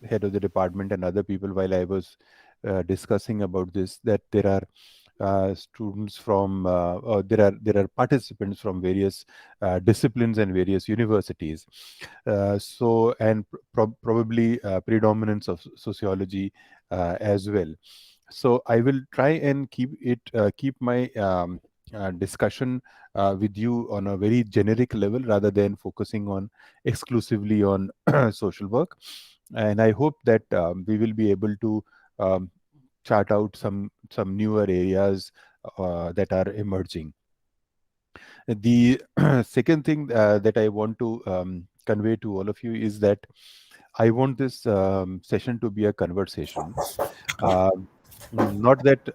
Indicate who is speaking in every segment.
Speaker 1: head of the department and other people while I was discussing about this, that there are students from there are participants from various disciplines and various universities. So and probably predominance of sociology as well. So I will try and keep my discussion with you on a very generic level rather than focusing on exclusively on social work. And I hope that we will be able to um, chart out some newer areas that are emerging. The second thing that I want to convey to all of you is that I want this session to be a conversation. Um, Not that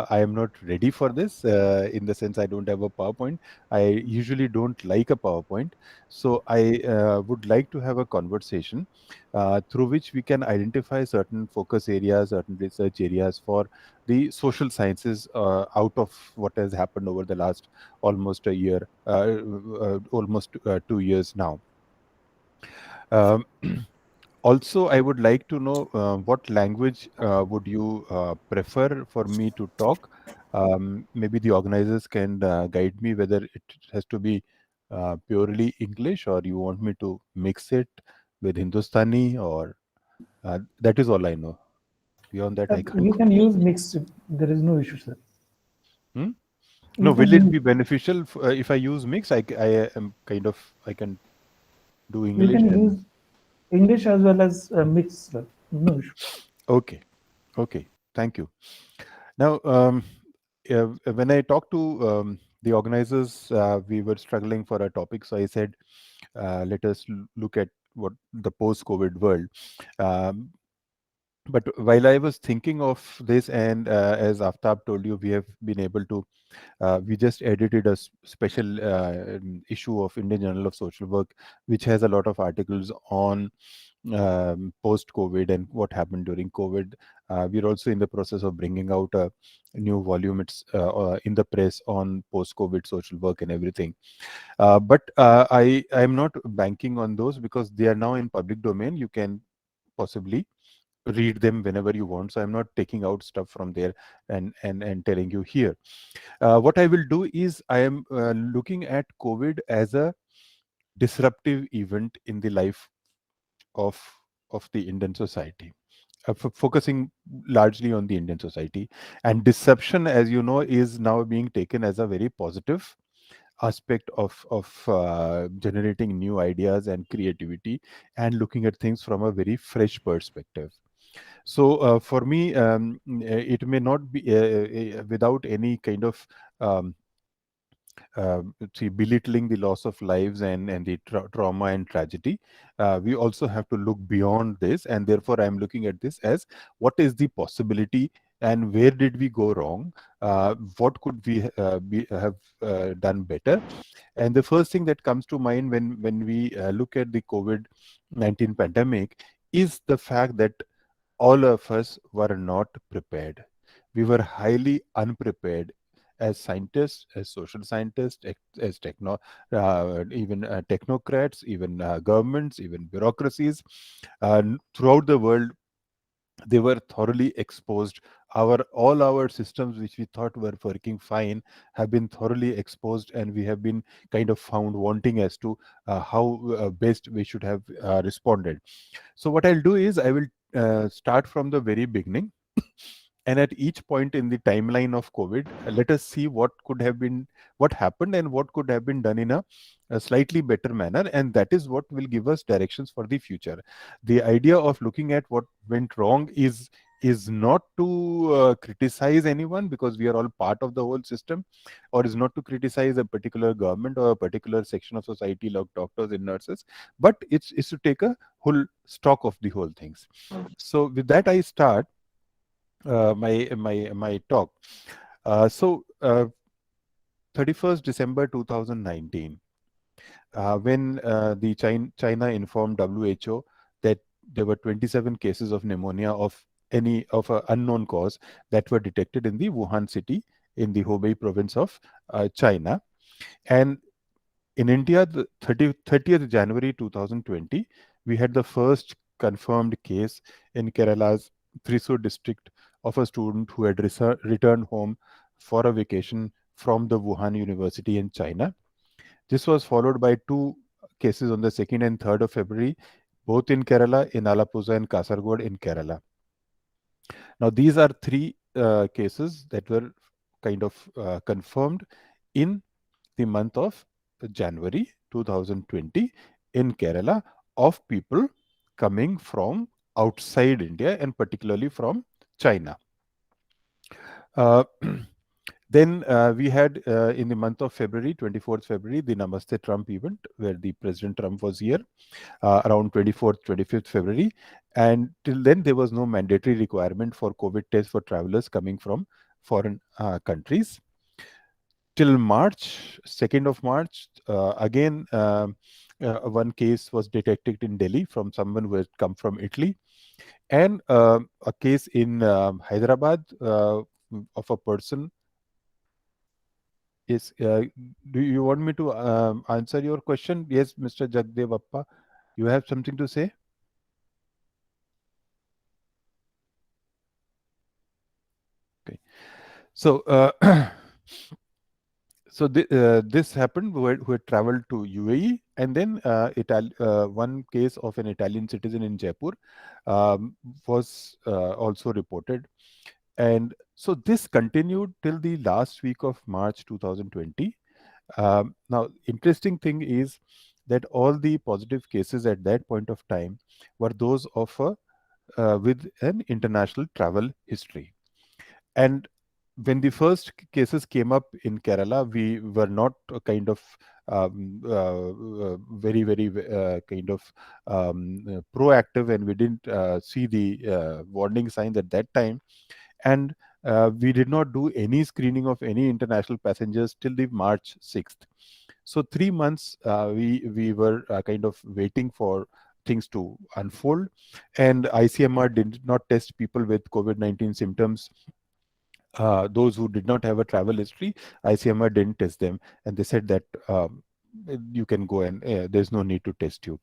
Speaker 1: I am not ready for this, in the sense I don't have a PowerPoint. I usually don't like a PowerPoint. So I would like to have a conversation through which we can identify certain focus areas, certain research areas for the social sciences out of what has happened over the last almost a year, almost 2 years now. Um, Also, I would like to know what language would you prefer for me to talk? Maybe the organizers can guide me whether it has to be purely English or you want me to mix it with Hindustani, or that is all I know. Beyond that, I can't.
Speaker 2: You can use mixed. There is no issue, sir.
Speaker 1: Hmm?
Speaker 2: You
Speaker 1: No,
Speaker 2: can
Speaker 1: will it
Speaker 2: use.
Speaker 1: be beneficial if I use mix? I am kind of, I can do
Speaker 2: You
Speaker 1: English
Speaker 2: can
Speaker 1: and
Speaker 2: use English as well as mixed, sir. No issue.
Speaker 1: okay, okay. Thank you. Now, when I talked to the organizers, we were struggling for a topic. So I said, let us look at what the post-COVID world. Um, but while I was thinking of this, and as Aftab told you, we have been able to we just edited a special issue of Indian Journal of Social Work, which has a lot of articles on post COVID and what happened during COVID. We're also in the process of bringing out a new volume. It's in the press on post COVID social work and everything. But I am not banking on those because they are now in public domain. You can possibly read them whenever you want. So I'm not taking out stuff from there and telling you here. What I will do is I am looking at COVID as a disruptive event in the life of of the Indian society, focusing largely on the Indian society. And deception, as you know, is now being taken as a very positive aspect of generating new ideas and creativity and looking at things from a very fresh perspective. So for me, it may not be without any kind of um, see, belittling the loss of lives and the trauma and tragedy. We also have to look beyond this, and therefore I'm looking at this as what is the possibility and where did we go wrong, what could we have done better. And the first thing that comes to mind when we look at the COVID-19 pandemic is the fact that all of us were not prepared. We were highly unprepared as scientists, as social scientists, as even technocrats, even governments, even bureaucracies. Throughout the world, they were thoroughly exposed. All our systems which we thought were working fine have been thoroughly exposed, and we have been kind of found wanting as to how best we should have responded. So what I'll do is I will start from the very beginning, and at each point in the timeline of COVID, let us see what could have been, what happened, and what could have been done in a slightly better manner, and that is what will give us directions for the future. The idea of looking at what went wrong is not to criticize anyone, because we are all part of the whole system, or is not to criticize a particular government or a particular section of society like doctors and nurses, but it's to take a whole stock of the whole things. So with that, I start my talk. So 31st December 2019, when the China informed WHO that there were 27 cases of pneumonia of a unknown cause that were detected in the Wuhan city in the Hubei province of China. And in India, the 30th January 2020, we had the first confirmed case in Kerala's Thrissur district of a student who had returned home for a vacation from the Wuhan University in China. This was followed by two cases on the 2nd and 3rd of February, both in Kerala, in Alappuzha and Kasargod in Kerala. Now, these are three cases that were kind of confirmed in the month of January 2020 in Kerala of people coming from outside India and particularly from China. Uh, then we had in the month of February, 24th February, the Namaste Trump event where the President Trump was here around 24th, 25th February. And till then, there was no mandatory requirement for COVID tests for travelers coming from foreign countries. Till March, 2nd of March, again, one case was detected in Delhi from someone who had come from Italy, and a case in Hyderabad of a person. Yes, do you want me to answer your question? Yes, Mr. Jagdev Appa, you have something to say? Okay. So, this happened who had traveled to UAE, and then one case of an Italian citizen in Jaipur was also reported. And so this continued till the last week of March 2020. Now, interesting thing is that all the positive cases at that point of time were those of with an international travel history. And when the first cases came up in Kerala, we were not very kind of proactive, and we didn't see the warning signs at that time. And we did not do any screening of any international passengers till the March 6th. So 3 months we were kind of waiting for things to unfold, and ICMR did not test people with COVID-19 symptoms. Those who did not have a travel history, ICMR didn't test them, and they said that you can go and there's no need to test you.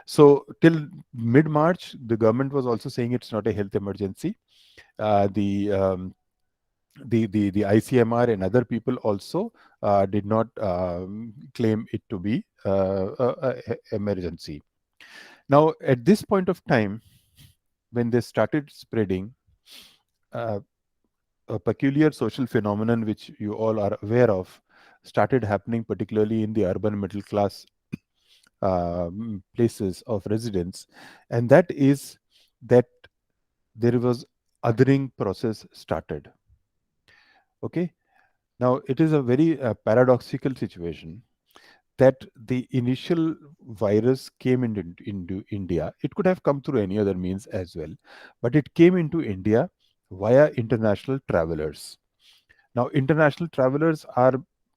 Speaker 1: So till mid-March, the government was also saying it's not a health emergency. The ICMR and other people also did not claim it to be emergency. Now, at this point of time, when they started spreading, a peculiar social phenomenon which you all are aware of started happening, particularly in the urban middle class places of residence, and that is that there was othering process started. Okay, now it is a very paradoxical situation that the initial virus came into India. It could have come through any other means as well, but it came into India via international travelers. Now, international travelers are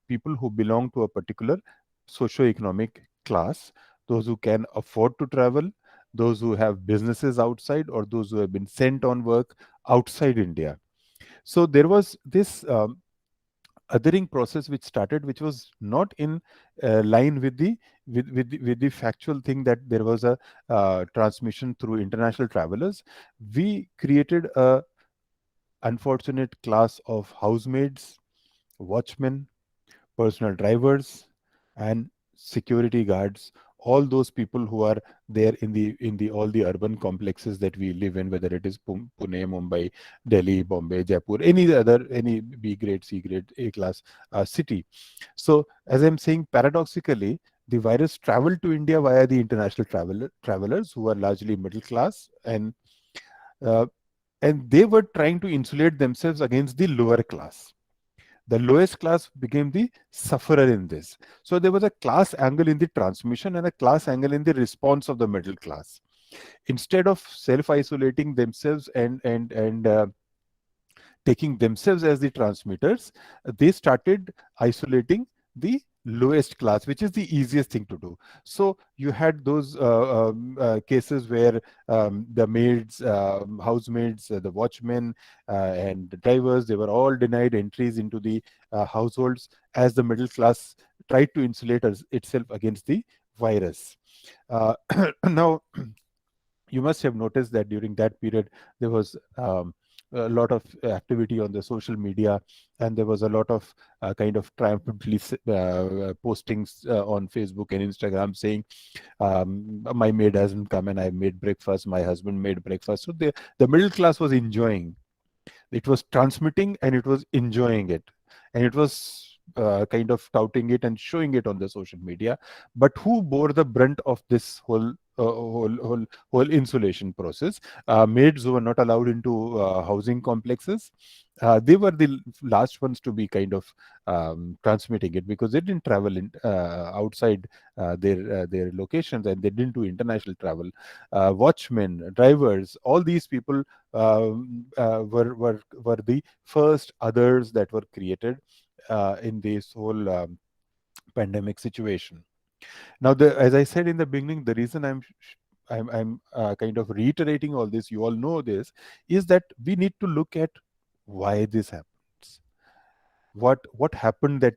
Speaker 1: people who belong to a particular socio-economic class, those who can afford to travel, those who have businesses outside, or those who have been sent on work outside India. So there was this othering process which started, which was not in line with the factual thing that there was a transmission through international travelers. We created a unfortunate class of housemaids, watchmen, personal drivers, and security guards, all those people who are there in the all the urban complexes that we live in, whether it is Pune, Mumbai, Delhi, Bombay, Jaipur, any B grade, C grade, A class city. So as I'm saying, paradoxically, the virus traveled to India via the international travelers who are largely middle class, uh, and they were trying to insulate themselves against the lower class. The lowest class became the sufferer in this. So there was a class angle in the transmission and a class angle in the response of the middle class. Instead of self-isolating themselves and taking themselves as the transmitters, they started isolating the lowest class, which is the easiest thing to do. So you had those cases where the maids, housemaids, the watchmen, and the drivers, they were all denied entries into the households as the middle class tried to insulate itself against the virus. Uh, now, you must have noticed that during that period there was a lot of activity on the social media, and there was a lot of kind of triumphantly postings on Facebook and Instagram saying, my maid hasn't come and I made breakfast, my husband made breakfast. So the middle class was enjoying, it was transmitting and it was enjoying it, and it was kind of touting it and showing it on the social media. But who bore the brunt of this whole insulation process? Maids who were not allowed into housing complexes, they were the last ones to be kind of transmitting it, because they didn't travel outside their locations, and they didn't do international travel. Watchmen, drivers, all these people were the first others that were created in this whole pandemic situation. Now, as I said in the beginning, the reason I'm kind of reiterating all this, you all know this, is that we need to look at why this happens. What happened, that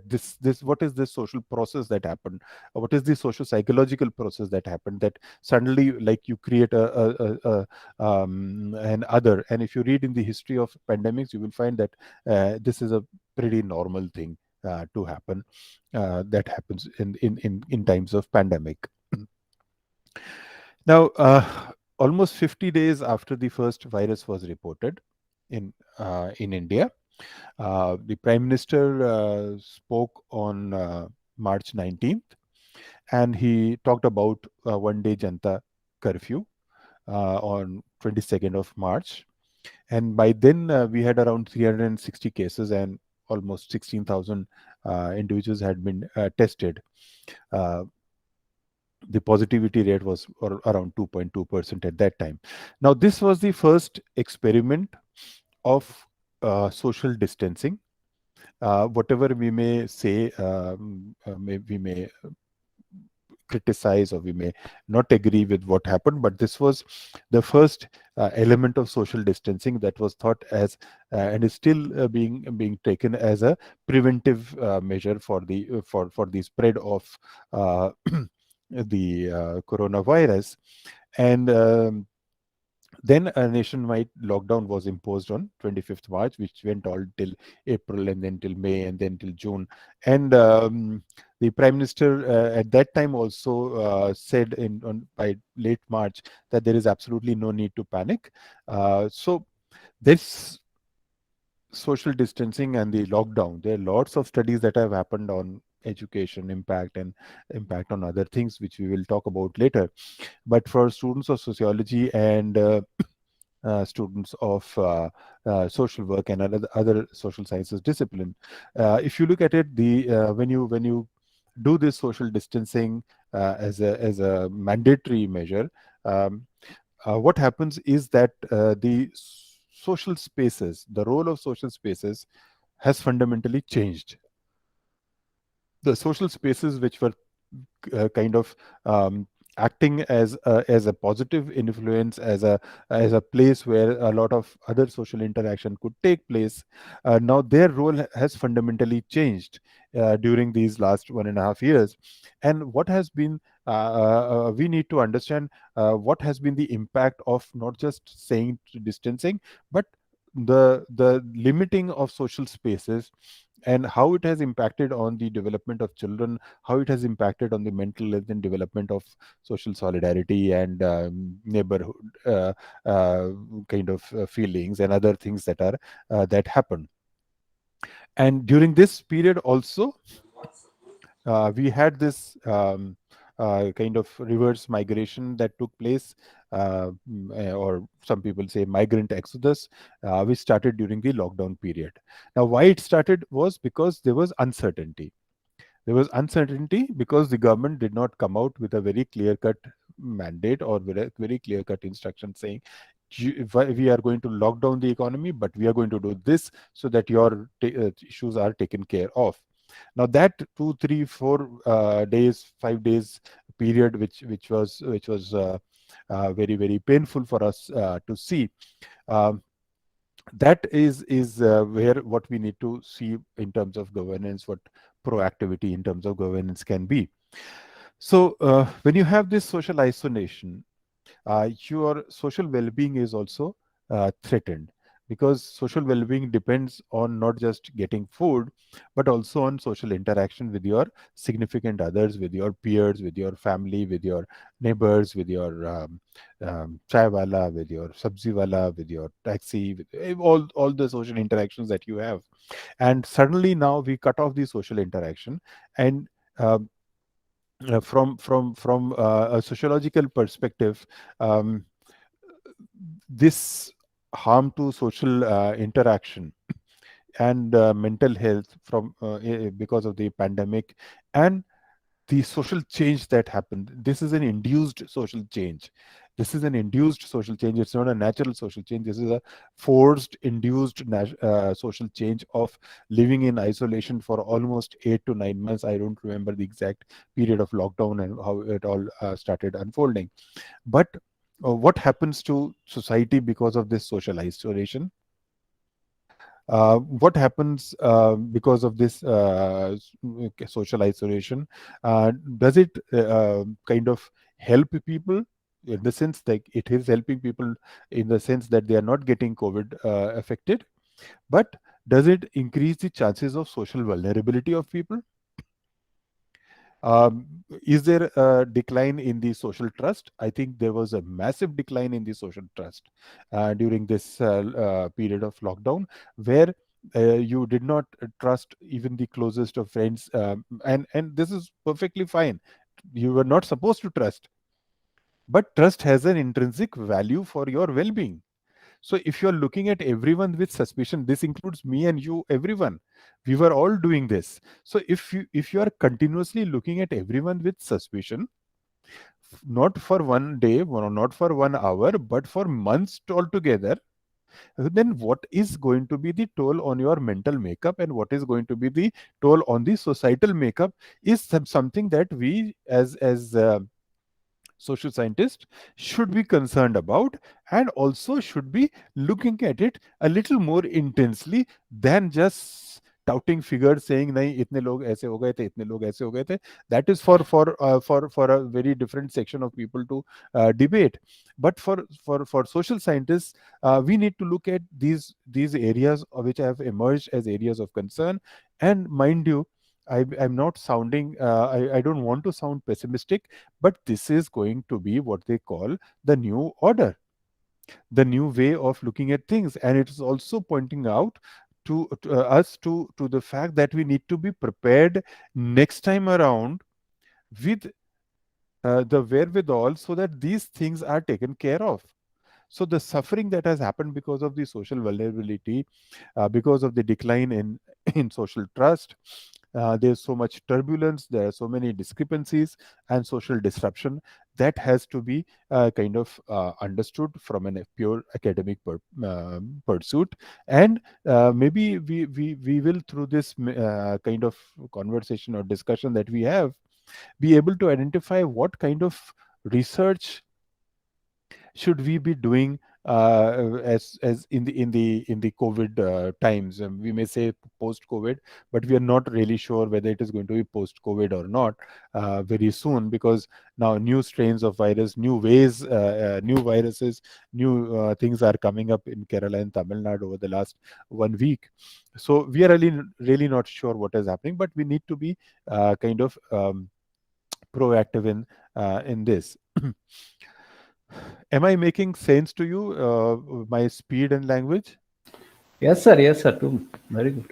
Speaker 1: this what is this social process that happened? What is the social psychological process that happened, that suddenly, like, you create an other? And if you read in the history of pandemics, you will find that this is a pretty normal thing to happen, that happens in times of pandemic. Now, almost 50 days after the first virus was reported in India, the Prime Minister spoke on March 19th, and he talked about one day Janta curfew on 22nd of March. And by then, we had around 360 cases, and almost 16,000 individuals had been tested. Uh, the positivity rate was around 2.2% at that time. Now, this was the first experiment of social distancing. Whatever we may say, we may criticize, or we may not agree with what happened, but this was the first element of social distancing that was thought as and is still being taken as a preventive measure for the spread of uh, the coronavirus. And then a nationwide lockdown was imposed on 25th March, which went all till April, and then till May, and then till June. And the Prime Minister at that time also said by late March that there is absolutely no need to panic. So this social distancing and the lockdown, there are lots of studies that have happened on education impact and impact on other things, which we will talk about later. But for students of sociology and students of social work and other social sciences discipline, if you look at it, the when you do this social distancing as a mandatory measure, um, what happens is that social spaces, the role of social spaces has fundamentally changed. The social spaces which were kind of acting as a positive influence, as a place where a lot of other social interaction could take place, now their role has fundamentally changed during these last 1.5 years. And what has been we need to understand what has been the impact of not just saying distancing, but the limiting of social spaces, and how it has impacted on the development of children, how it has impacted on the mental health and development of social solidarity and neighborhood kind of feelings and other things that happen. And during this period also, we had this kind of reverse migration that took place, or some people say migrant exodus, which started during the lockdown period. Now, why it started was because there was uncertainty. There was uncertainty because the government did not come out with a very clear cut mandate or very clear cut instruction saying, we are going to lock down the economy, but we are going to do this so that your issues are taken care of. Now that 2, 3, 4 days, 5 days period, which was very very painful for us to see, um, that is where what we need to see in terms of governance, what proactivity in terms of governance can be. So when you have this social isolation, your social well-being is also threatened, because social well-being depends on not just getting food, but also on social interaction with your significant others, with your peers, with your family, with your neighbors, with your chai wala, with your sabzi wala, with your taxi, with all the social interactions that you have. And suddenly now we cut off the social interaction, and um, from a sociological perspective, um, this harm to social interaction and mental health because of the pandemic, and the social change that happened, this is an induced social change. This is an induced social change. It's not a natural social change. This is a forced induced social change of living in isolation for almost 8 to 9 months. I don't remember the exact period of lockdown and how it all started unfolding. But what happens to society because of this social isolation? What happens because of this social isolation? Does it kind of help people, in the sense like it is helping people in the sense that they are not getting COVID affected, but does it increase the chances of social vulnerability of people? Is there a decline in the social trust? I think there was a massive decline in the social trust during this period of lockdown, where you did not trust even the closest of friends, and this is perfectly fine. You were not supposed to trust, but trust has an intrinsic value for your well-being. So if you're looking at everyone with suspicion, this includes me and you, everyone. We were all doing this. So if you are continuously looking at everyone with suspicion, not for one day, not for 1 hour, but for months altogether, then what is going to be the toll on your mental makeup, and what is going to be the toll on the societal makeup, is something that we as social scientists should be concerned about, and also should be looking at it a little more intensely than just touting figures saying nahi itne log aise ho gaye the, itne log aise ho gaye the. That is for a very different section of people to debate. But for social scientists, we need to look at these areas which have emerged as areas of concern. And mind you, I'm not sounding, I don't want to sound pessimistic, but this is going to be what they call the new order, the new way of looking at things. And it is also pointing out to the fact that we need to be prepared next time around with the wherewithal, so that these things are taken care of. So the suffering that has happened because of the social vulnerability, because of the decline in in social trust, there's so much turbulence, there are so many discrepancies and social disruption, that has to be kind of understood from a pure academic pursuit. And maybe we will, through this kind of conversation or discussion that we have, be able to identify what kind of research should we be doing as in the COVID times. We may say post COVID, but we are not really sure whether it is going to be post COVID or not very soon, because now new strains of virus, new ways, new viruses, new things are coming up in Kerala and Tamil Nadu over the last 1 week. So we are really not sure what is happening, but we need to be kind of proactive in this. Am I making sense to you? My speed and language?
Speaker 3: Yes, sir. Yes, sir. Too. Very good.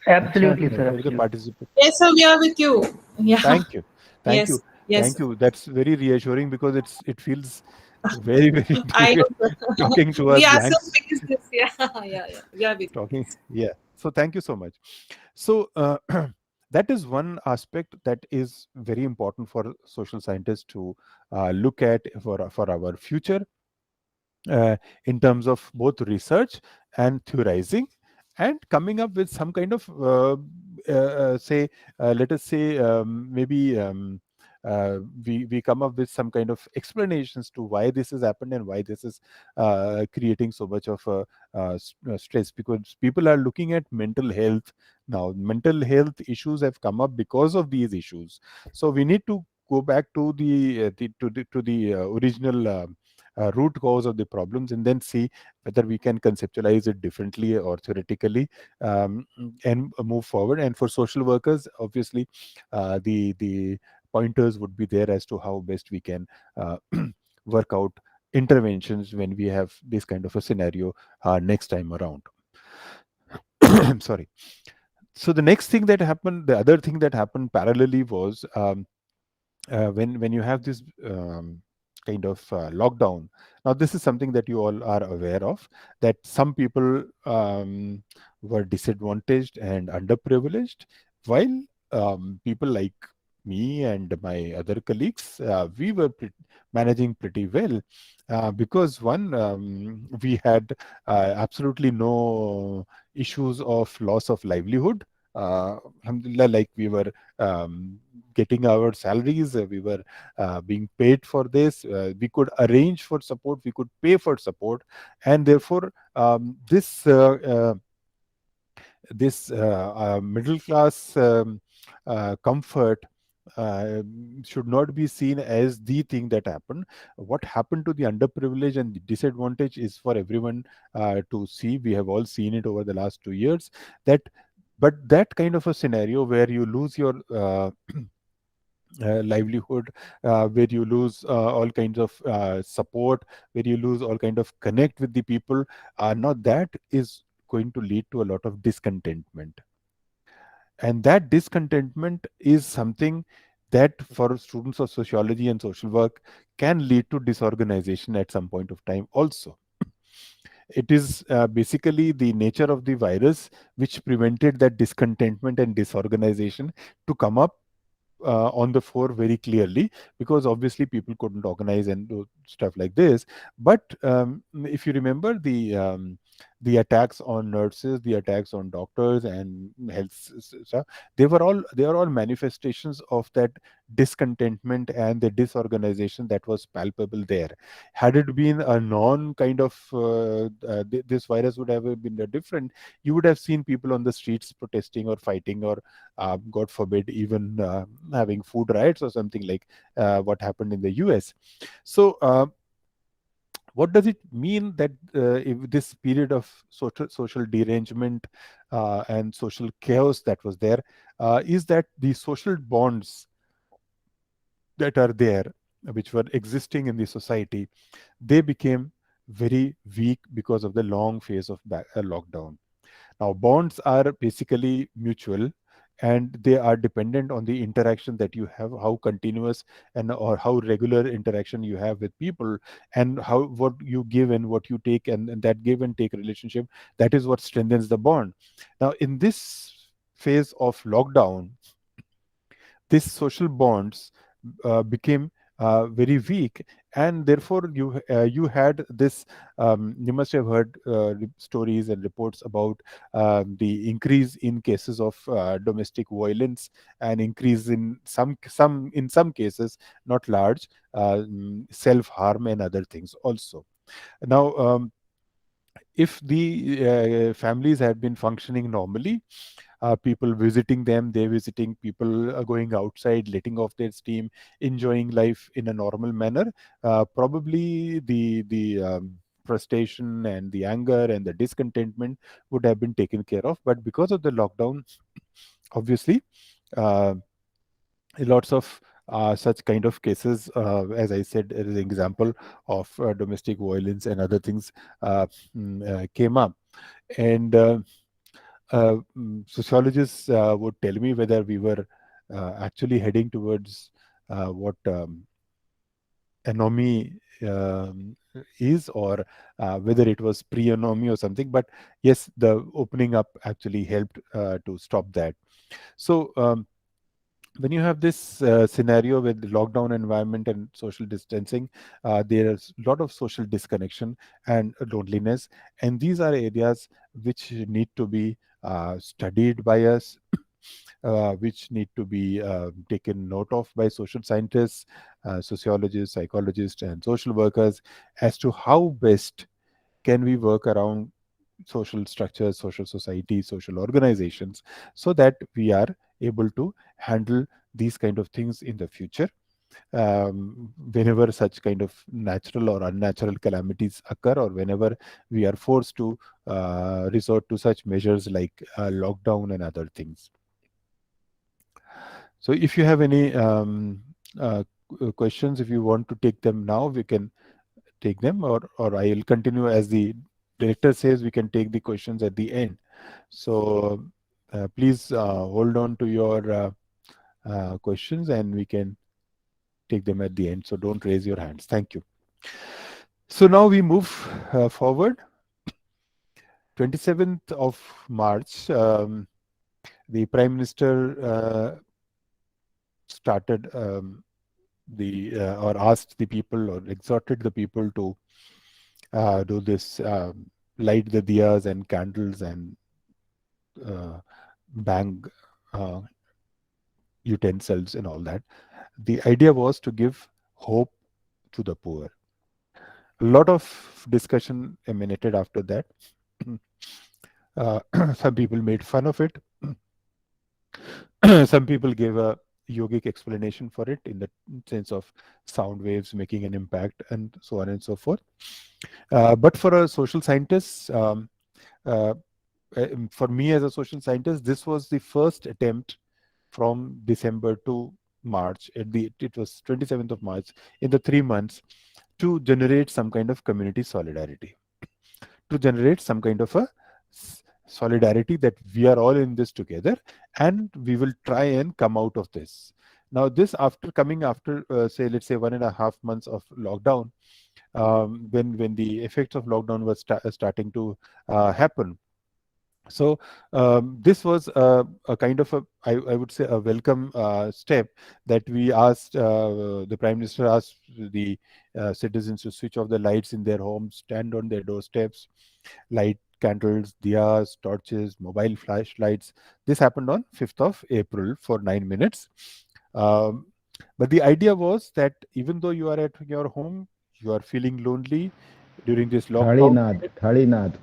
Speaker 2: Absolutely, sir.
Speaker 1: Every
Speaker 2: Absolutely.
Speaker 1: participant.
Speaker 4: Yes, sir, we are with you. Yeah.
Speaker 1: Thank you, thank you,
Speaker 4: Yes. Yes,
Speaker 1: thank
Speaker 4: sir.
Speaker 1: you. That's very reassuring, because it feels very very
Speaker 4: I
Speaker 1: difficult
Speaker 4: know.
Speaker 1: talking to
Speaker 4: We
Speaker 1: a
Speaker 4: are
Speaker 1: blank
Speaker 4: so pleased. Yeah. Yeah. Yeah. We are with you.
Speaker 1: talking. Yeah. So thank you so much. So that is one aspect that is very important for social scientists to look at for our future, uh, in terms of both research and theorizing, and coming up with some kind of say let us say maybe we come up with some kind of explanations to why this has happened, and why this is creating so much of stress, because people are looking at mental health now. Mental health issues have come up because of these issues. So we need to go back to the original root cause of the problems, and then see whether we can conceptualize it differently or theoretically, and move forward. And for social workers, obviously, the pointers would be there as to how best we can work out interventions when we have this kind of a scenario next time around. I'm sorry. So the next thing that happened, the other thing that happened parallelly was, when you have this kind of lockdown. Now this is something that you all are aware of, that some people were disadvantaged and underprivileged, while people like me and my other colleagues, we were managing pretty well, because one, we had absolutely no issues of loss of livelihood. Alhamdulillah, like we were getting our salaries, we were being paid for this, we could arrange for support, we could pay for support, and therefore this middle class comfort uh, should not be seen as the thing that happened. What happened to the underprivileged and the disadvantage is for everyone to see. We have all seen it over the last 2 years. That, but that kind of a scenario where you lose your livelihood, where you lose all kinds of support, where you lose all kind of connect with the people, now that is going to lead to a lot of discontentment, and that discontentment is something that for students of sociology and social work can lead to disorganization at some point of time also. It is basically the nature of the virus which prevented that discontentment and disorganization to come up on the fore very clearly, because obviously people couldn't organize and do stuff like this. But if you remember the attacks on nurses, the attacks on doctors and health stuff, they were all manifestations of that discontentment and the disorganization that was palpable there. Had it been a non kind of this virus would have been different, you would have seen people on the streets protesting or fighting, or God forbid, even having food riots or something like what happened in the US. So, what does it mean that if this period of social derangement and social chaos that was there, is that the social bonds that are there, which were existing in the society, they became very weak because of the long phase of lockdown. Now, bonds are basically mutual, and they are dependent on the interaction that you have, how continuous and or how regular interaction you have with people, and how what you give and what you take, and that give and take relationship, that is what strengthens the bond. Now, in this phase of lockdown, these social bonds became very weak, and therefore you had this, you must have heard stories and reports about the increase in cases of domestic violence, and increase in some cases, not large, self harm and other things also. Now, if the families had been functioning normally, people visiting them, they visiting people, going outside, letting off their steam, enjoying life in a normal manner, probably the frustration and the anger and the discontentment would have been taken care of. But because of the lockdown, obviously, uh, lots of such kind of cases, as I said, as an example of domestic violence and other things came up. And sociologists would tell me whether we were actually heading towards what anomy is, or whether it was pre-anomy or something. But yes, the opening up actually helped to stop that. So, when you have this scenario with the lockdown environment and social distancing, there's a lot of social disconnection and loneliness, and these are areas which need to be studied by us, which need to be taken note of by social scientists, sociologists, psychologists, and social workers, as to how best can we work around social structures, social society, social organizations, so that we are able to handle these kind of things in the future. whenever such kind of natural or unnatural calamities occur, or whenever we are forced to resort to such measures like lockdown and other things. So if you have any questions, if you want to take them now, we can take them, or I will continue as the director says, we can take the questions at the end. So please hold on to your questions and we can take them at the end. So don't raise your hands. Thank you. So now we move forward. 27th of March, the Prime Minister started or asked the people or exhorted the people to do this, light the diyas and candles and bang utensils and all that. The idea was to give hope to the poor. A lot of discussion emanated after that. Some people made fun of it. Some people gave a yogic explanation for it in the sense of sound waves making an impact and so on and so forth. But for a social scientist, for me as a social scientist, this was the first attempt from December to March. It was 27th of March, in the 3 months, to generate some kind of community solidarity, to generate some kind of a solidarity that we are all in this together and we will try and come out of this. Now this after say, let's say 1.5 months of lockdown, when the effects of lockdown was starting to happen. So this was a kind of I would say a welcome step, that we asked, the Prime Minister asked the citizens to switch off the lights in their homes, stand on their doorsteps, light candles, diyas, torches, mobile flashlights. This happened on 5th of April for 9 minutes. But the idea was that even though you are at your home, you are feeling lonely during this lockdown,
Speaker 3: Thalinath.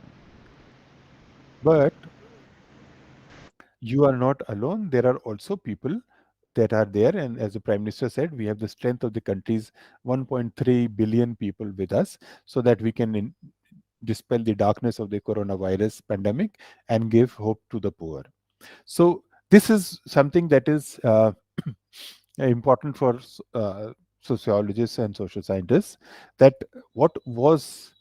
Speaker 1: but you are not alone. There are also people that are there, and as the Prime Minister said, we have the strength of the country's 1.3 billion people with us, so that we can dispel the darkness of the coronavirus pandemic and give hope to the poor. So this is something that is important for sociologists and social scientists, that what was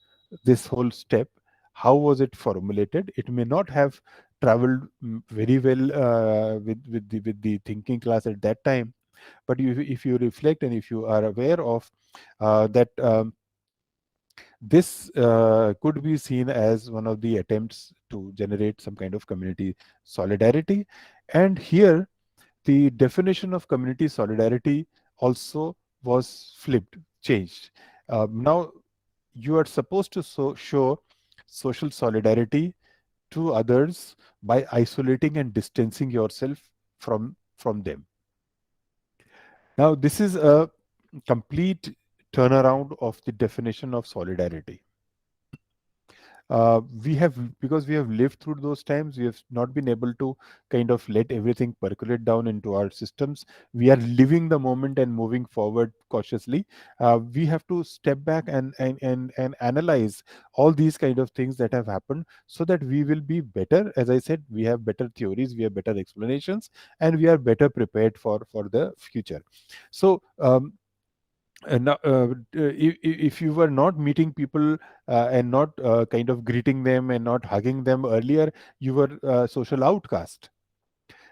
Speaker 1: this whole step, how was it formulated. It may not have traveled very well with the thinking class at that time, but if you reflect and if you are aware of that, this could be seen as one of the attempts to generate some kind of community solidarity. And here the definition of community solidarity also was flipped, changed. Now you are supposed to show social solidarity to others by isolating and distancing yourself from them. Now this is a complete turnaround of the definition of solidarity. Because we have lived through those times, we have not been able to kind of let everything percolate down into our systems. We are living the moment and moving forward cautiously. We have to step back and analyze all these kind of things that have happened, so that we will be better. As I said, we have better theories, we have better explanations, and we are better prepared for the future. So and now, if you were not meeting people and not kind of greeting them and not hugging them earlier, you were a social outcast.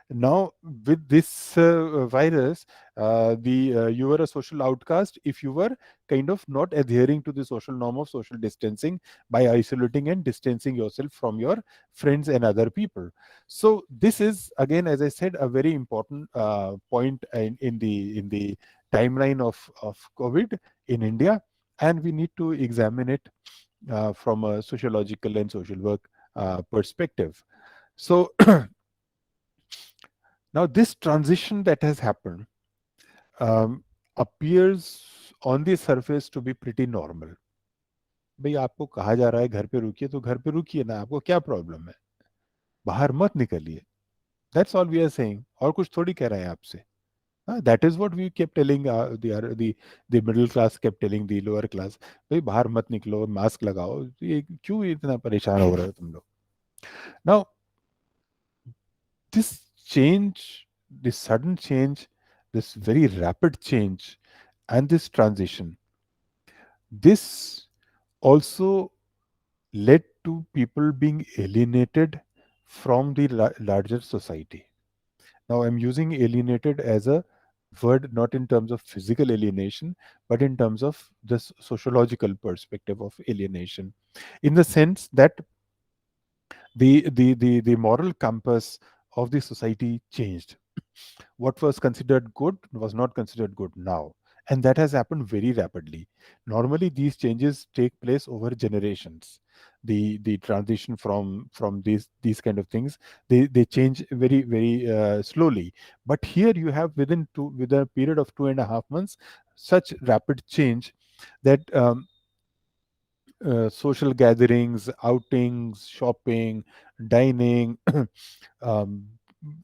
Speaker 1: Now with this virus, you were a social outcast if you were kind of not adhering to the social norm of social distancing by isolating and distancing yourself from your friends and other people. So this is again, as I said, a very important point in the timeline of COVID in India, and we need to examine it from a sociological and social work perspective. So now this transition that has happened appears on the surface to be pretty normal. भाई आपको कहा जा रहा है घर पे रुकिए, तो घर पे रुकिए ना, आपको क्या प्रॉब्लम है, बाहर मत निकलिए. That's all we are saying. और कुछ थोड़ी कह रहे हैं आपसे. That is what we kept telling the middle class kept telling the lower class. भाई बाहर मत निकलो, मास्क लगाओ, ये क्यों इतना परेशान हो रहे हो तुम लोग? Now this change, this sudden change, this very rapid change, and this transition, this also led to people being alienated from the larger society. Now, I'm using alienated as a word not in terms of physical alienation, but in terms of the sociological perspective of alienation, in the sense that the moral compass of the society changed. What was considered good was not considered good now, and that has happened very rapidly. Normally these changes take place over generations. The transition from these kind of things, they change very slowly. But here you have within a period of 2.5 months such rapid change that social gatherings, outings, shopping, dining, um,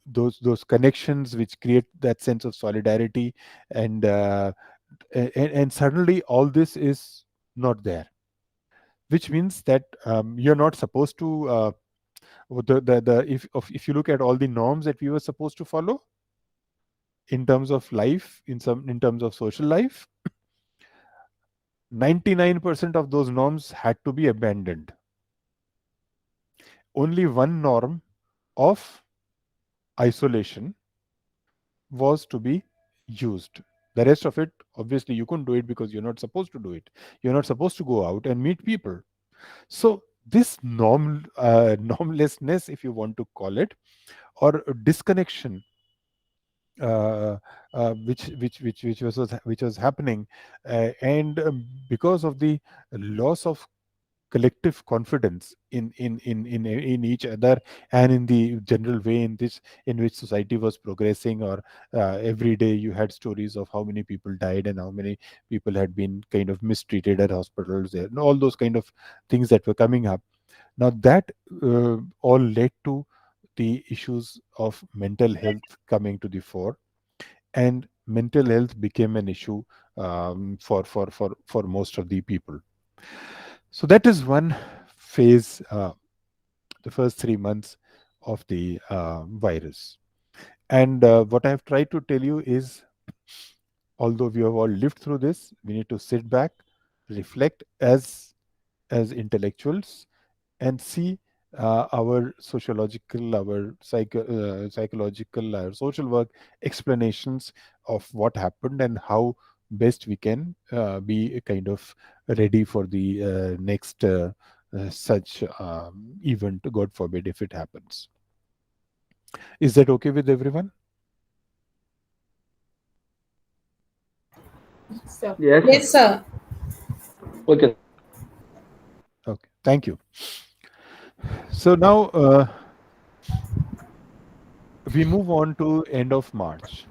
Speaker 1: those connections which create that sense of solidarity, and and suddenly all this is not there, which means that you're not supposed to the if you look at all the norms that we were supposed to follow in terms of life, in terms of social life, 99% of those norms had to be abandoned. Only one norm of isolation was to be used. The rest of it, obviously, you couldn't do it because you're not supposed to do it. You're not supposed to go out and meet people. So this normlessness, if you want to call it, or disconnection, uh, which was happening, and because of the loss of collective confidence in each other and in the general way in which society was progressing, or every day you had stories of how many people died and how many people had been kind of mistreated at hospitals there, and all those kind of things that were coming up. Now that all led to the issues of mental health coming to the fore, and mental health became an issue for most of the people. So that is one phase, the first 3 months of the virus. And what I have tried to tell you is, although we have all lived through this, we need to sit back, reflect as intellectuals, and see our sociological, our psychological, our social work explanations of what happened and how best we can be kind of ready for the next such event, God forbid, if it happens. Is that okay with everyone?
Speaker 4: Sir.
Speaker 3: Yes,
Speaker 4: Yes, sir.
Speaker 3: okay.
Speaker 1: Okay, thank you. So now we move on to end of March.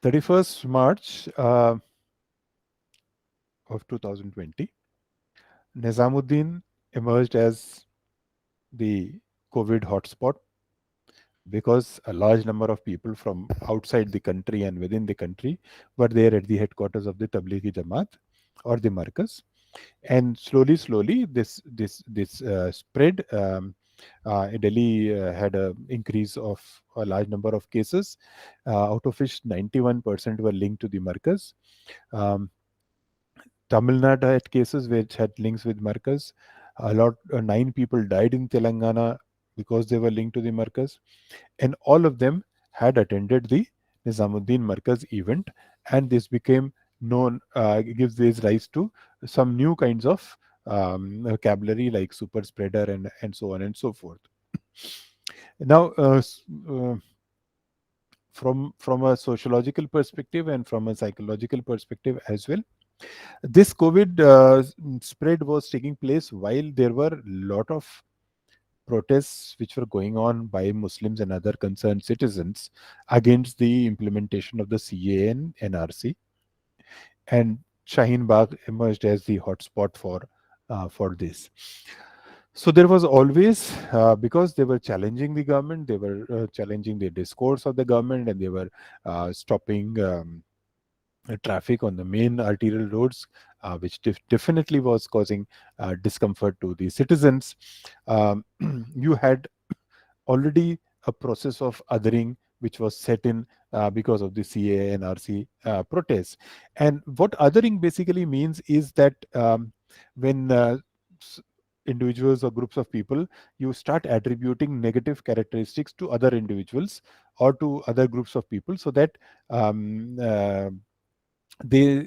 Speaker 1: 31st March of 2020, Nizamuddin emerged as the COVID hotspot because a large number of people from outside the country and within the country were there at the headquarters of the Tablighi Jamaat or the Markaz, and slowly this spread. Delhi had an increase of a large number of cases, out of which 91% were linked to the Markaz. Um, Tamil Nadu had cases which had links with Markaz. 9 people died in Telangana because they were linked to the Markaz, and all of them had attended the Nizamuddin Markaz event, and this became known, gives this rise to some new kinds of vocabulary like super spreader and so on and so forth. Now, from a sociological perspective and from a psychological perspective as well, this COVID spread was taking place while there were a lot of protests which were going on by Muslims and other concerned citizens against the implementation of the CAA and NRC, and Shaheen Bagh emerged as the hotspot for this. So there was always, because they were challenging the government, they were challenging the discourse of the government, and they were stopping traffic on the main arterial roads, which definitely was causing discomfort to the citizens. Um, you had already a process of othering which was set in because of the CA and RC protests. And what othering basically means is that when s- individuals or groups of people, you start attributing negative characteristics to other individuals or to other groups of people, so that um, uh, they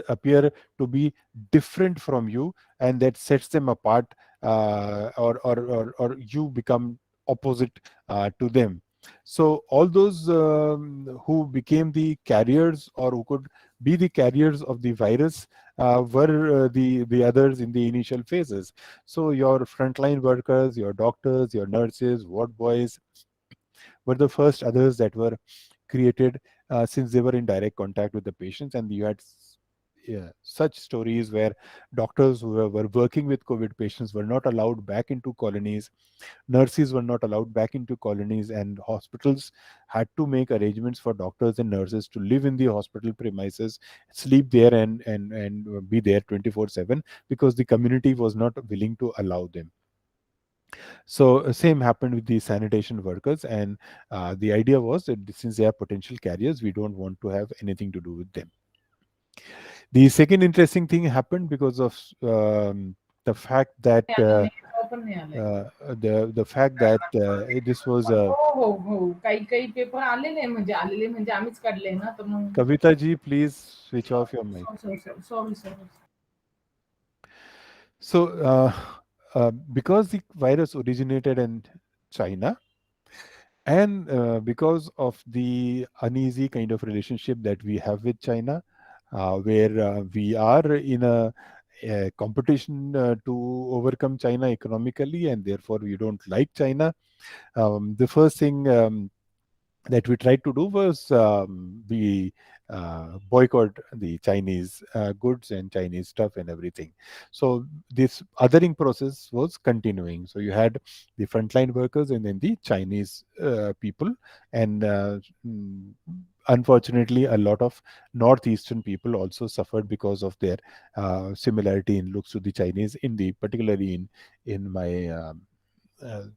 Speaker 1: appear to be different from you, and that sets them apart, or you become opposite to them. So all those who became the carriers, or who could be the carriers of the virus, were the others in the initial phases. So your frontline workers, your doctors, your nurses, ward boys were the first others that were created, since they were in direct contact with the patients. And you had yeah, such stories where doctors who were working with COVID patients were not allowed back into colonies, nurses were not allowed back into colonies, and hospitals had to make arrangements for doctors and nurses to live in the hospital premises, sleep there, and be there 24/7, because the community was not willing to allow them. So same happened with the sanitation workers, and the idea was that since they are potential carriers, we don't want to have anything to do with them. The second interesting thing happened because of the fact that
Speaker 5: open नहीं आलंय.
Speaker 1: the fact that this was a
Speaker 5: हो हो हो काही paper आलेले म्हणजे आम्हीच काढले ना तर मग
Speaker 1: Kavita ji, please switch off your mic.
Speaker 5: Sorry.
Speaker 1: So because the virus originated in China, and because of the uneasy kind of relationship that we have with China, where we are in a competition to overcome China economically, and therefore we don't like China. The first thing that we tried to do was we boycott the Chinese goods and Chinese stuff and everything. So this othering process was continuing. So you had the frontline workers and then the Chinese people, and unfortunately, a lot of northeastern people also suffered because of their similarity in looks to the Chinese, in the particularly in my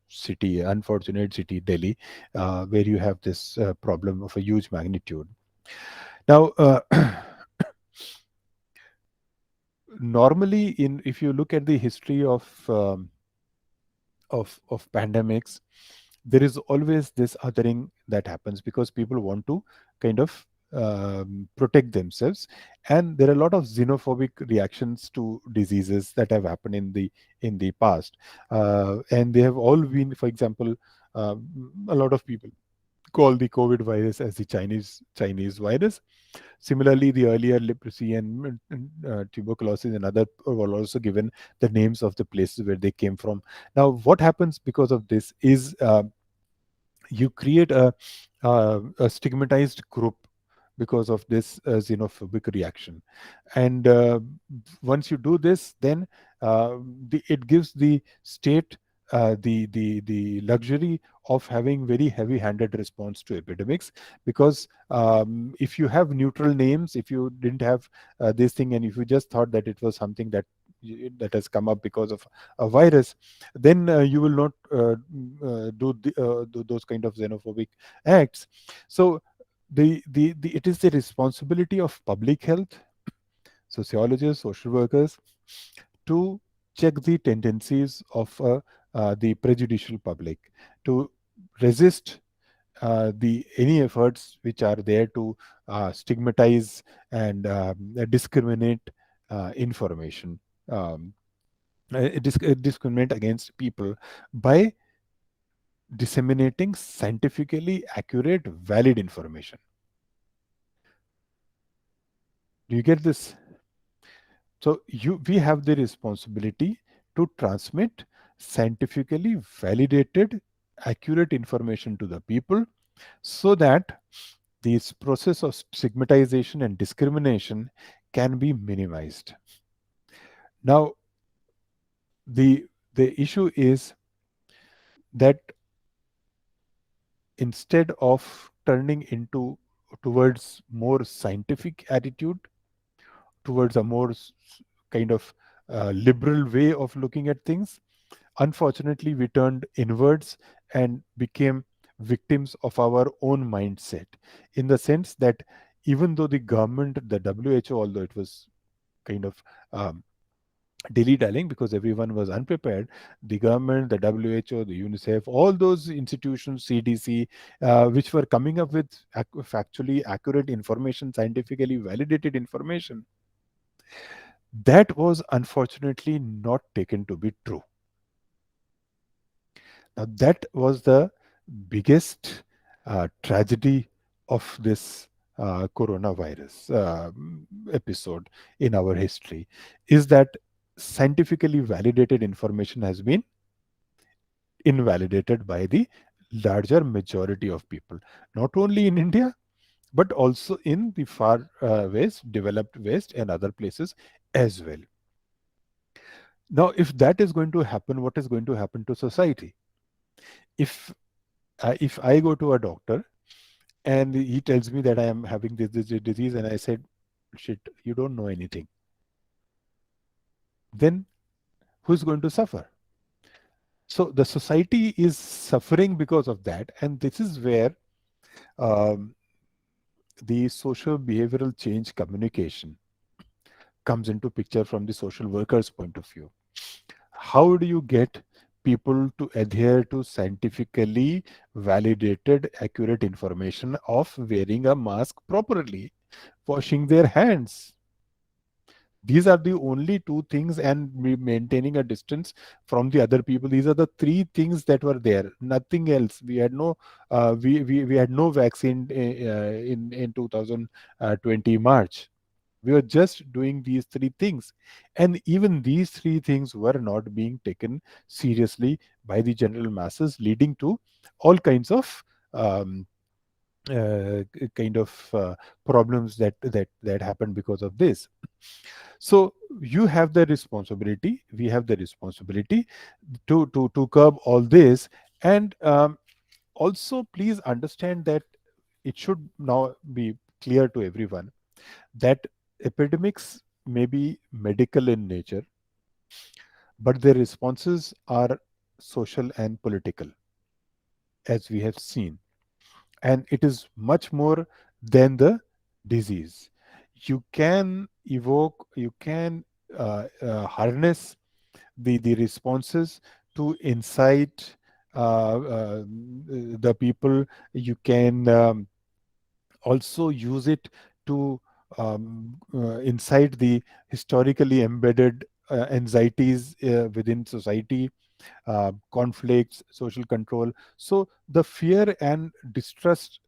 Speaker 1: city, unfortunate city, Delhi, where you have this problem of a huge magnitude. Now, normally, in if you look at the history of pandemics, there is always this othering that happens because people want to kind of protect themselves, and there are a lot of xenophobic reactions to diseases that have happened in the past, and they have all been, for example, a lot of people call the COVID virus as the Chinese virus. Similarly, the earlier leprosy and tuberculosis and other were also given the names of the places where they came from. Now, what happens because of this is you create a stigmatized group because of this xenophobic reaction, and once you do this, then it gives the state the luxury of having very heavy-handed response to epidemics, because if you have neutral names, if you didn't have this thing, and if you just thought that it was something that has come up because of a virus, then you will not do those kind of xenophobic acts. So it is the responsibility of public health, sociologists, social workers, to check the tendencies of the prejudicial public, to resist the any efforts which are there to stigmatize and discriminate information, um, discriminate against people by disseminating scientifically accurate, valid information. Do you get this? So we have the responsibility to transmit scientifically validated, accurate information to the people, so that this process of stigmatization and discrimination can be minimized. Now, the The issue is that instead of turning into towards more scientific attitude, towards a more kind of liberal way of looking at things, unfortunately we turned inwards and became victims of our own mindset, in the sense that even though the government, the WHO, although it was kind of um, dilly-dallying because everyone was unprepared, the government, the WHO, the UNICEF, all those institutions, CDC, which were coming up with factually accurate information, scientifically validated information, that was unfortunately not taken to be true. Now, that was the biggest tragedy of this coronavirus episode in our history, is that scientifically validated information has been invalidated by the larger majority of people, not only in India, but also in the far west, developed west, and other places as well. Now, if that is going to happen, what is going to happen to society? If I go to a doctor and he tells me that I am having this disease, and I said, shit, you don't know anything, then who's going to suffer? So the society is suffering because of that, and this is where um, the social behavioral change communication comes into picture from the social worker's point of view. How do you get people to adhere to scientifically validated, accurate information of wearing a mask properly, washing their hands? These are the only two things, and maintaining a distance from the other people. These are the three things that were there. Nothing else. We had no, we had no vaccine in 2020 March. We were just doing these three things, and even these three things were not being taken seriously by the general masses, leading to all kinds of um, kind of problems that happened because of this. So you have the responsibility, we have the responsibility to curb all this. And also please understand that it should now be clear to everyone that epidemics may be medical in nature, but their responses are social and political, as we have seen. And it is much more than the disease. You can evoke, you can harness the responses to incite the people. You can also use it to incite the historically embedded anxieties within society, conflicts, social control. So the fear and distrust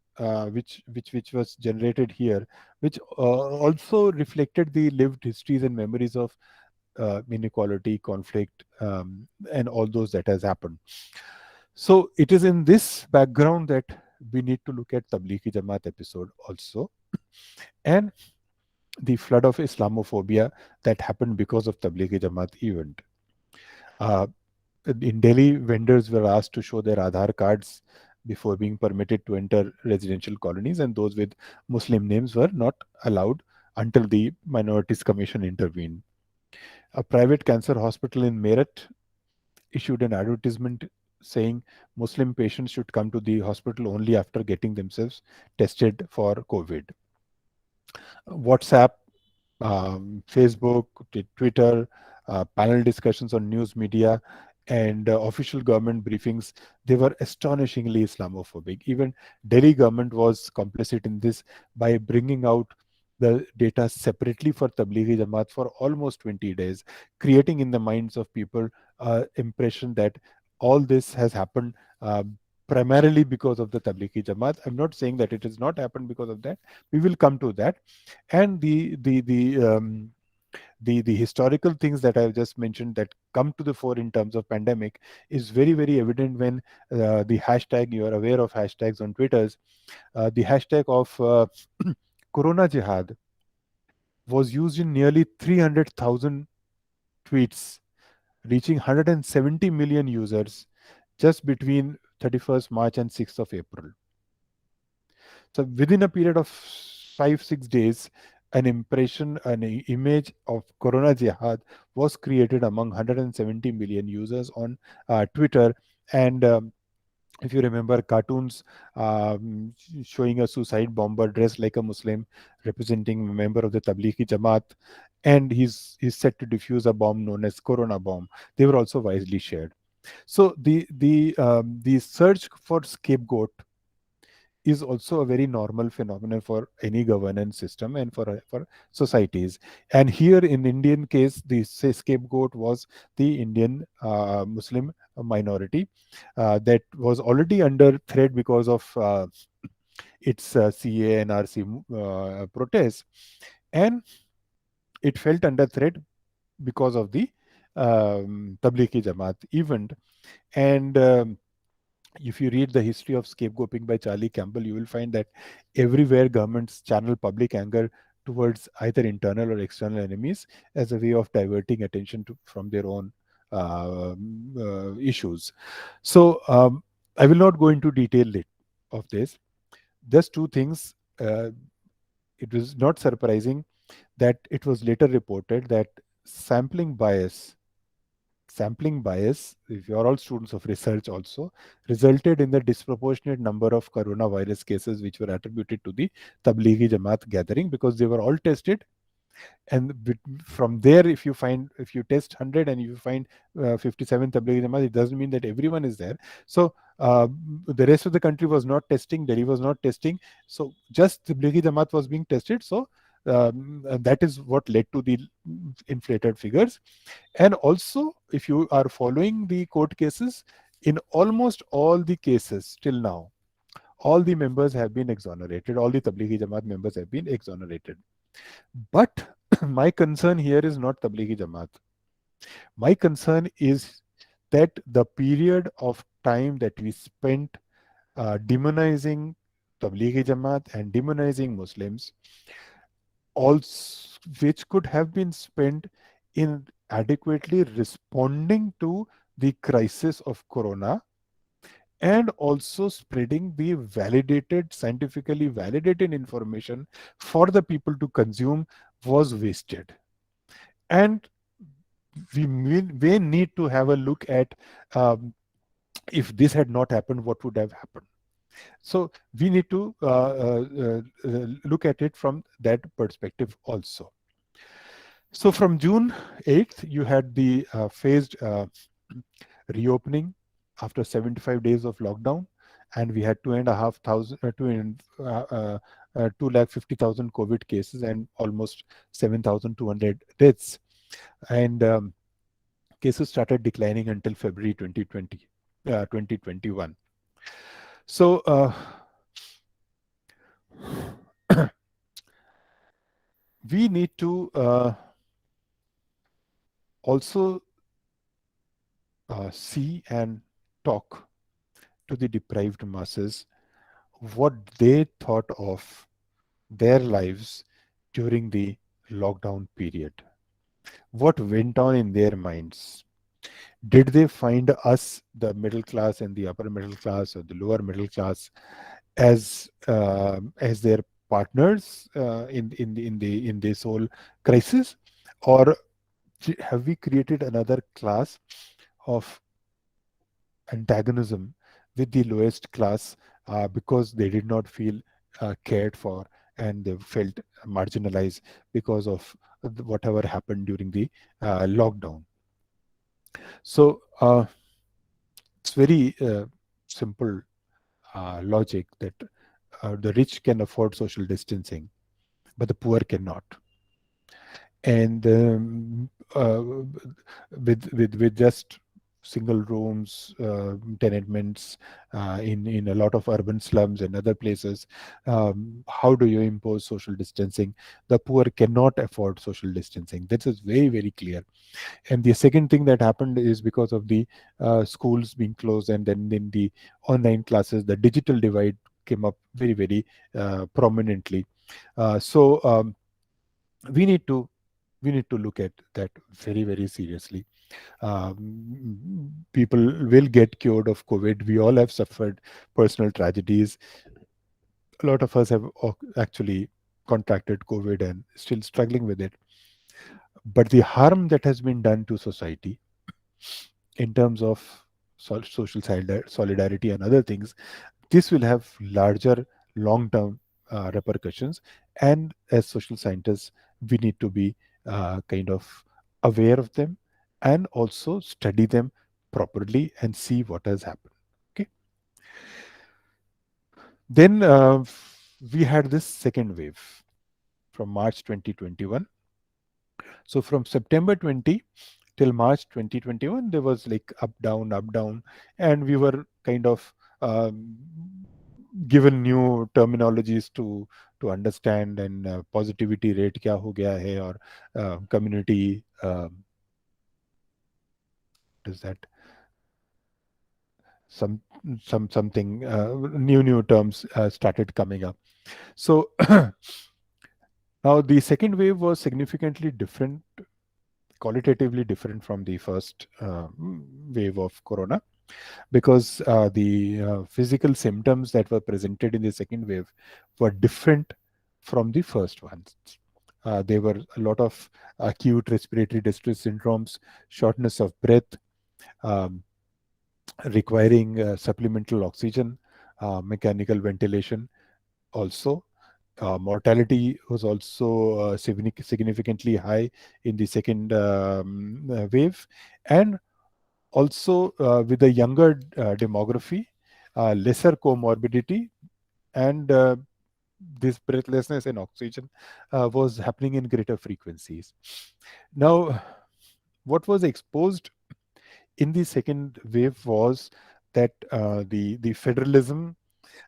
Speaker 1: which was generated here, which also reflected the lived histories and memories of inequality, conflict, and all those that has happened. So it is in this background that we need to look at Tablighi Jamaat episode also, and the flood of Islamophobia that happened because of Tablighi Jamaat event. Uh, in Delhi, vendors were asked to show their Aadhaar cards before being permitted to enter residential colonies, and those with Muslim names were not allowed until the Minorities Commission intervened. A private cancer hospital in Meerut issued an advertisement saying Muslim patients should come to the hospital only after getting themselves tested for COVID. WhatsApp, Facebook, Twitter, panel discussions on news media, and official government briefings, they were astonishingly Islamophobic. Even Delhi government was complicit in this by bringing out the data separately for Tablighi Jamaat for almost 20 days, creating in the minds of people impression that all this has happened primarily because of the Tablighi Jamaat. I'm not saying that it has not happened because of that. We will come to that. And the historical things that I've just mentioned that come to the fore in terms of pandemic is very, very evident when the hashtag, you are aware of hashtags on Twitters, the hashtag of Corona Jihad was used in nearly 300,000 tweets reaching 170 million users just between 31st March and 6th of April. So within a period of 5-6 days, an impression, image of Corona Jihad was created among 170 million users on Twitter. And if you remember cartoons showing a suicide bomber dressed like a Muslim, representing a member of the Tablighi Jamaat, and he's set to defuse a bomb known as Corona bomb. They were also widely shared. So the search for scapegoat is also a very normal phenomenon for any governance system and for societies. And here in Indian case, the scapegoat was the Indian Muslim minority that was already under threat because of its CA and RC protests, and it felt under threat because of the Tablighi Jamaat event. And if you read the history of scapegoating by Charlie Campbell, you will find that everywhere governments channel public anger towards either internal or external enemies as a way of diverting attention from their own issues. So I will not go into detail of this. Just two things. It was not surprising that it was later reported that sampling bias, if you are all students of research also, resulted in the disproportionate number of coronavirus cases which were attributed to the Tablighi Jamaat gathering, because they were all tested. And from there, if you test 100 and you find 57 Tablighi Jamaat, it doesn't mean that everyone is there. So the rest of the country was not testing, Delhi was not testing, so just Tablighi Jamaat was being tested. So that is what led to the inflated figures. And also, if you are following the court cases, in almost all the cases till now, all the members have been exonerated, all the Tablighi Jamaat members have been exonerated. But my concern here is not Tablighi Jamaat. My concern is that the period of time that we spent demonizing Tablighi Jamaat and demonizing Muslims, also, which could have been spent in adequately responding to the crisis of Corona, and also spreading the scientifically validated information for the people to consume, was wasted. And we need to have a look at if this had not happened, what would have happened. So we need to look at it from that perspective also. So from June 8th, you had the phased reopening after 75 days of lockdown, and we had 250,000 COVID cases and almost 7,200 deaths. And cases started declining until February 2021. So we need to also see and talk to the deprived masses what they thought of their lives during the lockdown period. What went on in their minds? Did they find us, the middle class and the upper middle class or the lower middle class, as their partners in this whole crisis, or have we created another class of antagonism with the lowest class because they did not feel cared for and they felt marginalized because of whatever happened during the lockdown? So it's very simple logic that the rich can afford social distancing, but the poor cannot. And with just single rooms, tenements in a lot of urban slums and other places, how do you impose social distancing? The poor cannot afford social distancing. This is very, very clear. And the second thing that happened is because of the schools being closed and then in the online classes, the digital divide came up very, very prominently. So we need to look at that very, very seriously. People will get cured of COVID. We all have suffered personal tragedies. A lot of us have actually contracted COVID and still struggling with it. But the harm that has been done to society in terms of social solidarity and other things, this will have larger long-term repercussions. And as social scientists, we need to be kind of aware of them and also study them properly and see what has happened. Okay. Then we had this second wave from March 2021. So from September 20 till March 2021, there was like up, down, and we were kind of given new terminologies to understand, and positivity rate kya ho gaya hai, or community does that something new terms started coming up. So now the second wave was significantly different, qualitatively different from the first wave of corona, because the physical symptoms that were presented in the second wave were different from the first ones. There were a lot of acute respiratory distress syndromes, shortness of breath, um, requiring supplemental oxygen, mechanical ventilation also. Mortality was also significantly high in the second wave, and also with a younger demography, lesser comorbidity, and this breathlessness and oxygen was happening in greater frequencies. Now, what was exposed in the second wave was that the federalism,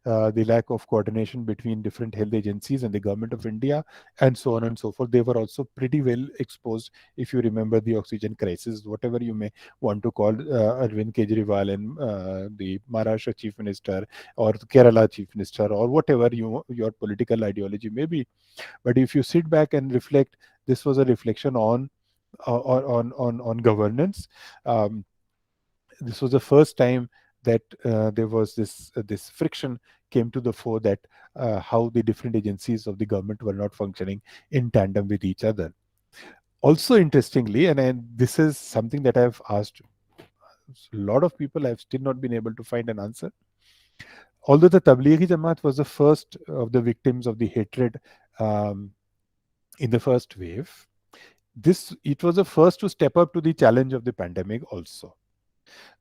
Speaker 1: the lack of coordination between different health agencies and the government of India, and so on and so forth. They were also pretty well exposed. If you remember the oxygen crisis, whatever you may want to call Arvind Kejriwal and the Maharashtra chief minister, or the Kerala chief minister, or whatever your political ideology may be. But if you sit back and reflect, this was a reflection on governance. This was the first time that there was this friction came to the fore, that how the different agencies of the government were not functioning in tandem with each other. Also, interestingly, and this is something that I've asked a lot of people, I've still not been able to find an answer. Although the Tablighi Jamaat was the first of the victims of the hatred in the first wave, it was the first to step up to the challenge of the pandemic also.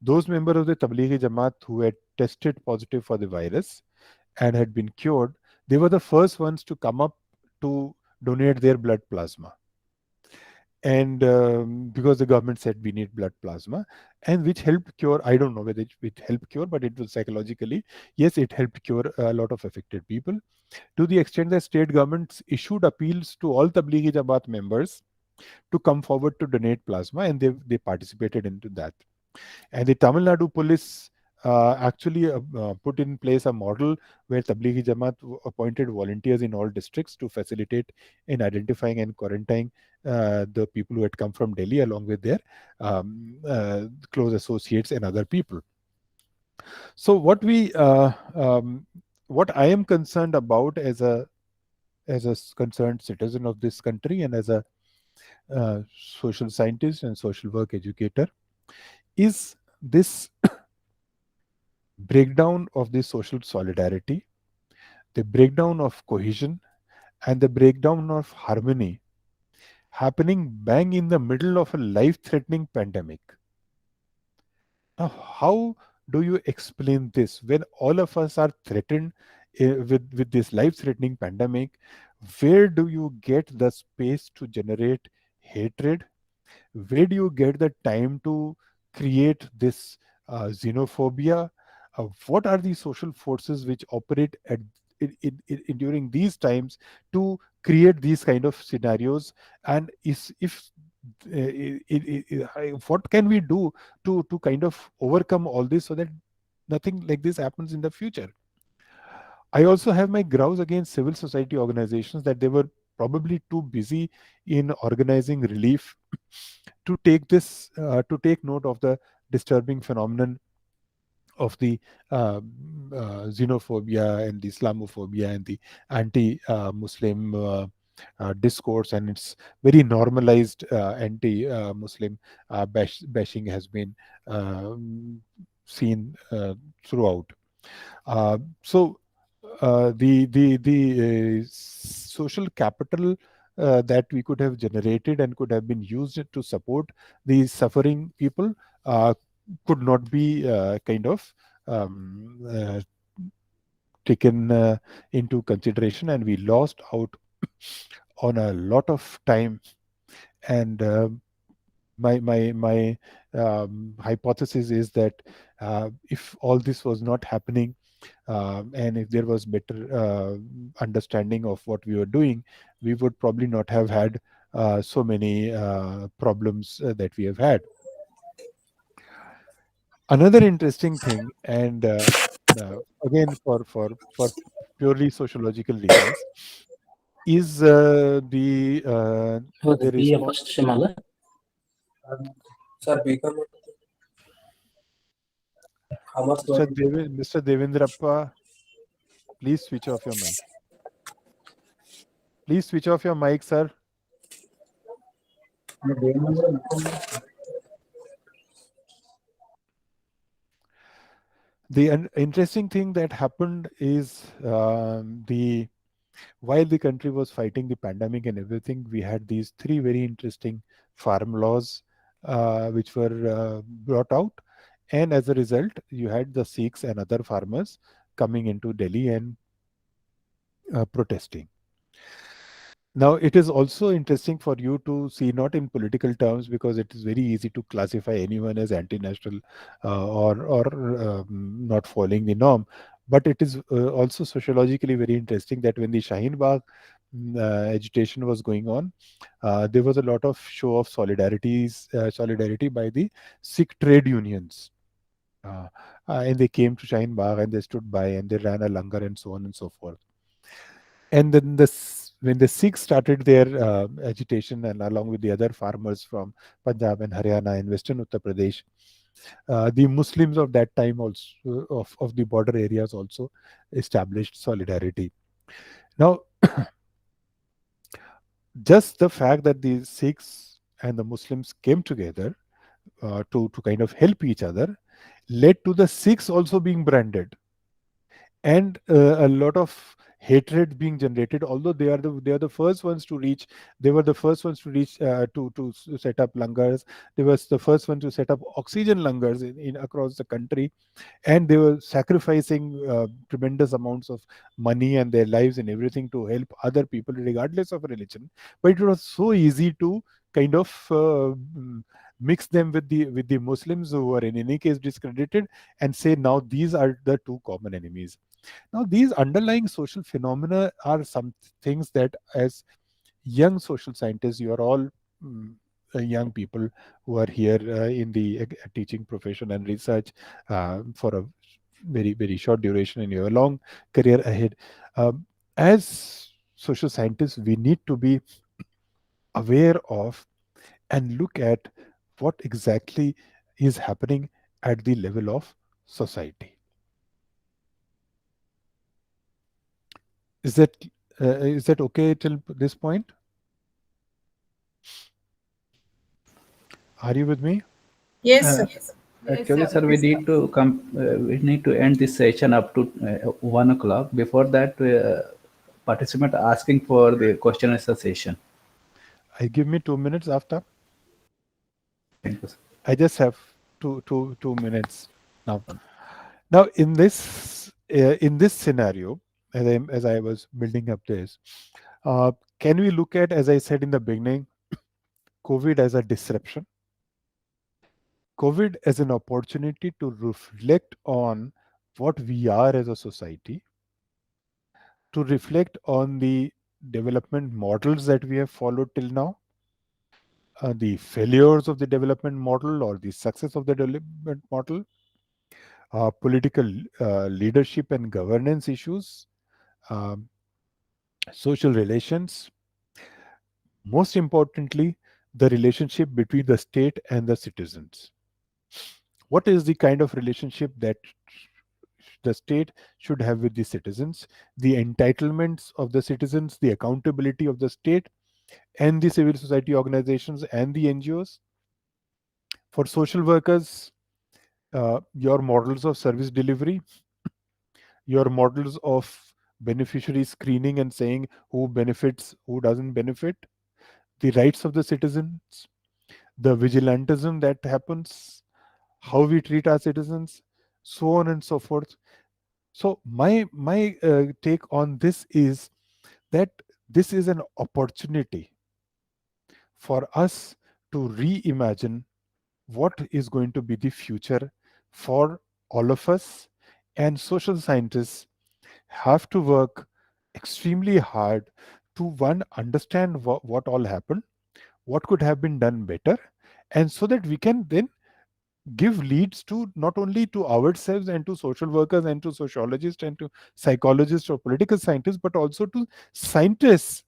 Speaker 1: Those members of the Tablighi Jamaat who had tested positive for the virus and had been cured, they were the first ones to come up to donate their blood plasma. And because the government said we need blood plasma, and which helped cure, I don't know whether it helped cure, but it was psychologically, yes, it helped cure a lot of affected people, to the extent that state governments issued appeals to all Tablighi Jamaat members to come forward to donate plasma, and they participated into that. And the Tamil Nadu police actually put in place a model where Tablighi Jamaat appointed volunteers in all districts to facilitate in identifying and quarantining the people who had come from Delhi, along with their close associates and other people. So what I am concerned about as a concerned citizen of this country, and as a social scientist and social work educator, is this breakdown of the social solidarity, the breakdown of cohesion, and the breakdown of harmony happening bang in the middle of a life-threatening pandemic. Now, how do you explain this when all of us are threatened with this life-threatening pandemic? Where do you get the space to generate hatred? Where do you get the time to create this xenophobia? What are the social forces which operate during these times to create these kind of scenarios? And what can we do to kind of overcome all this so that nothing like this happens in the future? I also have my grouse against civil society organizations that they were probably too busy in organizing relief to take note of the disturbing phenomenon of the xenophobia and the Islamophobia and the anti-Muslim discourse, and it's very normalized anti-Muslim bashing has been seen throughout. So the social capital that we could have generated and could have been used to support the suffering people uh, could not be kind of taken into consideration, and we lost out on a lot of time. And my hypothesis is that if all this was not happening, and if there was better understanding of what we were doing, we would probably not have had so many problems that we have had. Another interesting thing, and again for purely sociological reasons, is the
Speaker 3: B
Speaker 1: response.
Speaker 3: first Shimala. Sir, become how much
Speaker 1: Mr. Devendrappa, please switch off your mic. Please switch off your mic, sir. The interesting thing that happened is the while the country was fighting the pandemic and everything, we had these three very interesting farm laws which were brought out, and as a result, you had the Sikhs and other farmers coming into Delhi and protesting. Now, it is also interesting for you to see, not in political terms, because it is very easy to classify anyone as anti-national or not following the norm. But it is also sociologically very interesting that when the Shaheen Bagh agitation was going on, there was a lot of show of solidarity by the Sikh trade unions. And they came to Shaheen Bagh and they stood by and they ran a langar and so on and so forth. And then when the Sikhs started their agitation, and along with the other farmers from Punjab and Haryana and Western Uttar Pradesh, the Muslims of that time also of the border areas also established solidarity. Now, just the fact that the Sikhs and the Muslims came together to kind of help each other led to the Sikhs also being branded, and a lot of hatred being generated, although they are the first ones to reach. They were the first ones to reach to set up langars. They were the first ones to set up oxygen langars in across the country, and they were sacrificing tremendous amounts of money and their lives and everything to help other people regardless of religion. But it was so easy to kind of mix them with the Muslims, who were in any case discredited, and say now these are the two common enemies. Now, these underlying social phenomena are some things that, as young social scientists, you are all young people who are here in the teaching profession and research for a very, very short duration, and you have a long career ahead. As social scientists, we need to be aware of and look at what exactly is happening at the level of society. Is that okay till this point? Are you with me?
Speaker 4: Yes,
Speaker 6: Uh,
Speaker 4: sir.
Speaker 6: Actually,
Speaker 5: Yes,
Speaker 6: sir,
Speaker 5: sir.
Speaker 6: we need to end this session up to 1 o'clock. Before that, participant asking for the question and answer session.
Speaker 1: I give me 2 minutes after.
Speaker 6: Thank you, sir.
Speaker 1: I just have two minutes now. Now, in this scenario, as I was building up this, can we look at, as I said in the beginning, COVID as a disruption, COVID as an opportunity to reflect on what we are as a society, to reflect on the development models that we have followed till now, the failures of the development model or the success of the development model, political leadership and governance issues, um, social relations, most importantly, the relationship between the state and the citizens. What is the kind of relationship that the state should have with the citizens, the entitlements of the citizens, the accountability of the state and the civil society organizations and the NGOs? For social workers, your models of service delivery, your models of beneficiary screening and saying who benefits, who doesn't benefit, the rights of the citizens, the vigilantism that happens, how we treat our citizens, so on and so forth. So my take on this is that this is an opportunity for us to reimagine what is going to be the future for all of us, and social scientists have to work extremely hard to one understand what all happened, what could have been done better, and so that we can then give leads to not only to ourselves and to social workers and to sociologists and to psychologists or political scientists, but also to scientists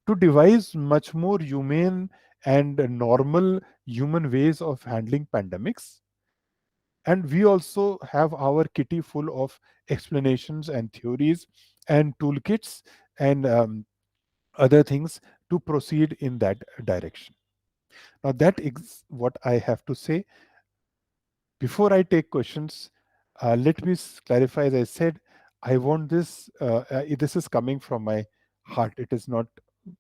Speaker 1: to devise much more humane and normal human ways of handling pandemics. And we also have our kitty full of explanations and theories and toolkits and other things to proceed in that direction. Now, that is what I have to say. Before I take questions, let me clarify. As I said, I want this. This is coming from my heart. It is not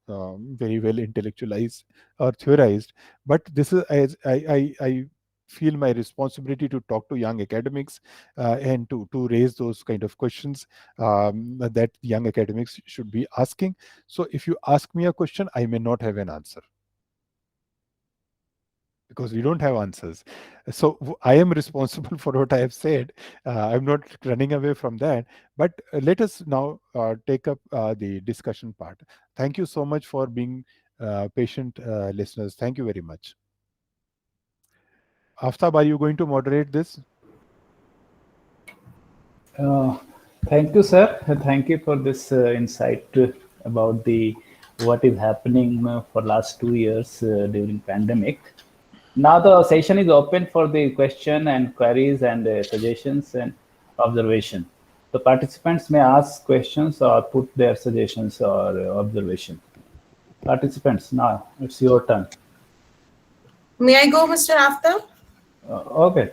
Speaker 1: very well intellectualized or theorized, but this is I feel my responsibility to talk to young academics and to raise those kind of questions that young academics should be asking. So, if you ask me a question, I may not have an answer, because we don't have answers. So I am responsible for what I have said. I'm not running away from that. But let us now take up the discussion part. Thank you so much for being patient listeners. Thank you very much. Aftab, are you going to moderate this?
Speaker 6: Thank you, sir. Thank you for this insight about the what is happening for last 2 years during pandemic. Now the session is open for the question and queries and suggestions and observation. The participants may ask questions or put their suggestions or observation. Participants, now it's your turn.
Speaker 4: May I go, Mr. Aftab?
Speaker 6: Okay.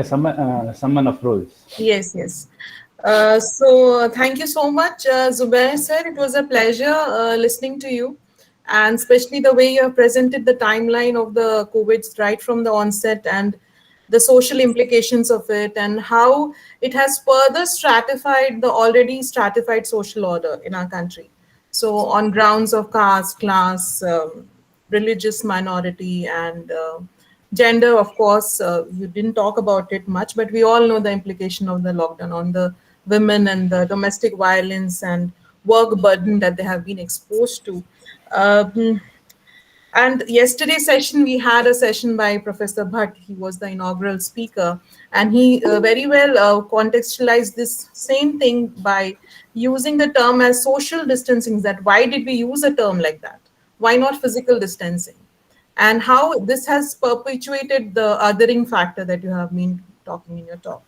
Speaker 6: Someone of rules.
Speaker 4: Yes, yes. So thank you so much, Zubair sir. It was a pleasure listening to you, and especially the way you have presented the timeline of the COVID right from the onset and the social implications of it, and how it has further stratified the already stratified social order in our country. So on grounds of caste, class, religious minority, and gender, of course, you didn't talk about it much, but we all know the implication of the lockdown on the women and the domestic violence and work burden that they have been exposed to. Um, and yesterday's session, we had a session by Professor Bhatt. He was the inaugural speaker, and he very well contextualized this same thing by using the term as social distancing. That why did we use a term like that? Why not physical distancing? And how this has perpetuated the othering factor that you have been talking in your talk.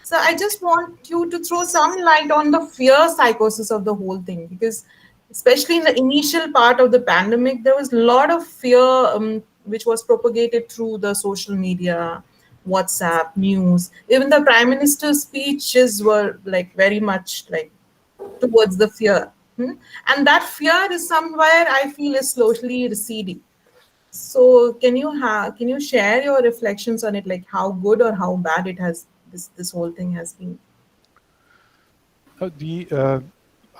Speaker 4: So I just want you to throw some light on the fear psychosis of the whole thing, because especially in the initial part of the pandemic, there was a lot of fear which was propagated through the social media, WhatsApp, news. Even the Prime Minister's speeches were like very much like towards the fear. And that fear is somewhere I feel is slowly receding. So can you share your reflections on it, like how good or how bad it has this whole thing has been?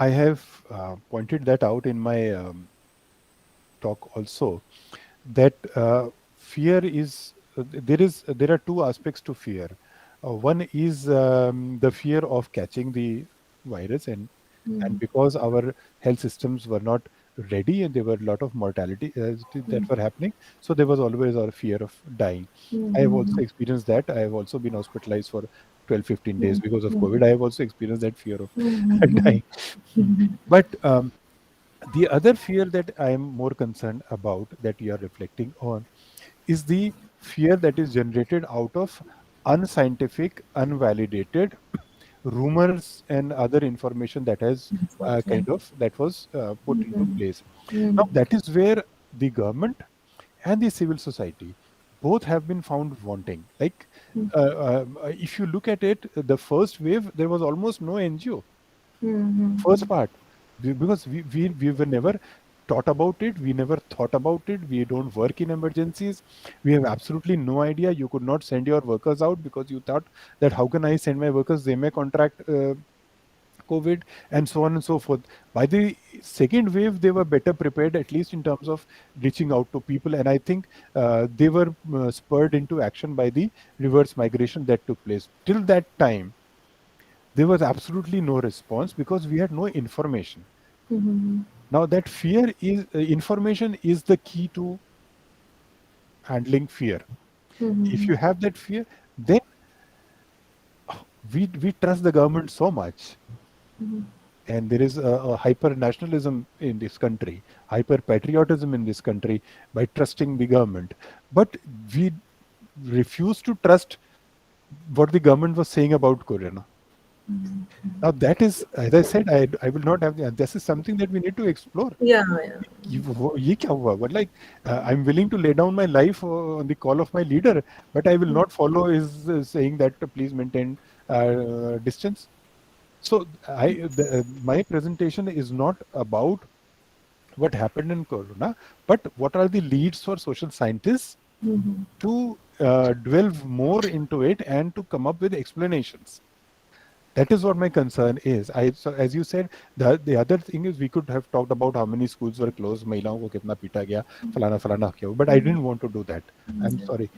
Speaker 1: I have pointed that out in my talk also, that fear is there are two aspects to fear. One is the fear of catching the virus, and because our health systems were not ready and there were a lot of mortality that were happening, so there was always a fear of dying. I have also experienced that. I have also been hospitalized for 12-15 days because of COVID. I have also experienced that fear of dying. But The other fear that I am more concerned about, that you are reflecting on, is the fear that is generated out of unscientific, unvalidated rumors and other information that has
Speaker 4: Exactly.
Speaker 1: that was put into
Speaker 4: Mhm.
Speaker 1: place. Now,
Speaker 4: Mhm.
Speaker 1: that is where the government and the civil society both have been found wanting. Like, if you look at it, the first wave, there was almost no NGO. First
Speaker 4: Mhm.
Speaker 1: part, because we were never taught about it, we never thought about it, we don't work in emergencies, we have absolutely no idea. You could not send your workers out because you thought that how can I send my workers, they may contract COVID, and so on and so forth. By the second wave, they were better prepared, at least in terms of reaching out to people. And I think they were spurred into action by the reverse migration that took place. Till that time, there was absolutely no response because we had no information.
Speaker 4: Mhm.
Speaker 1: Now, that fear is information is the key to handling fear. If
Speaker 4: Mhm.
Speaker 1: you have that fear, then we trust the government so much, and there is a hyper nationalism in this country, hyper patriotism in this country by trusting the government. But we refuse to trust what the government was saying about Corona. Now, that is, as I said, I will not have this is something that we need to explore.
Speaker 4: Yeah, yeah.
Speaker 1: ये क्या हुआ? But like, I'm willing to lay down my life on the call of my leader, but I will not follow his saying that please maintain distance. So my presentation is not about what happened in Corona, but what are the leads for social scientists
Speaker 4: Mhm.
Speaker 1: to delve more into it and to come up with explanations. That is what my concern is. So as you said, the other thing is we could have talked about how many schools were closed, महिलाओं को कितना पीटा गया, फलाना फलाना क्या हुआ, but I didn't want to do that. I'm sorry.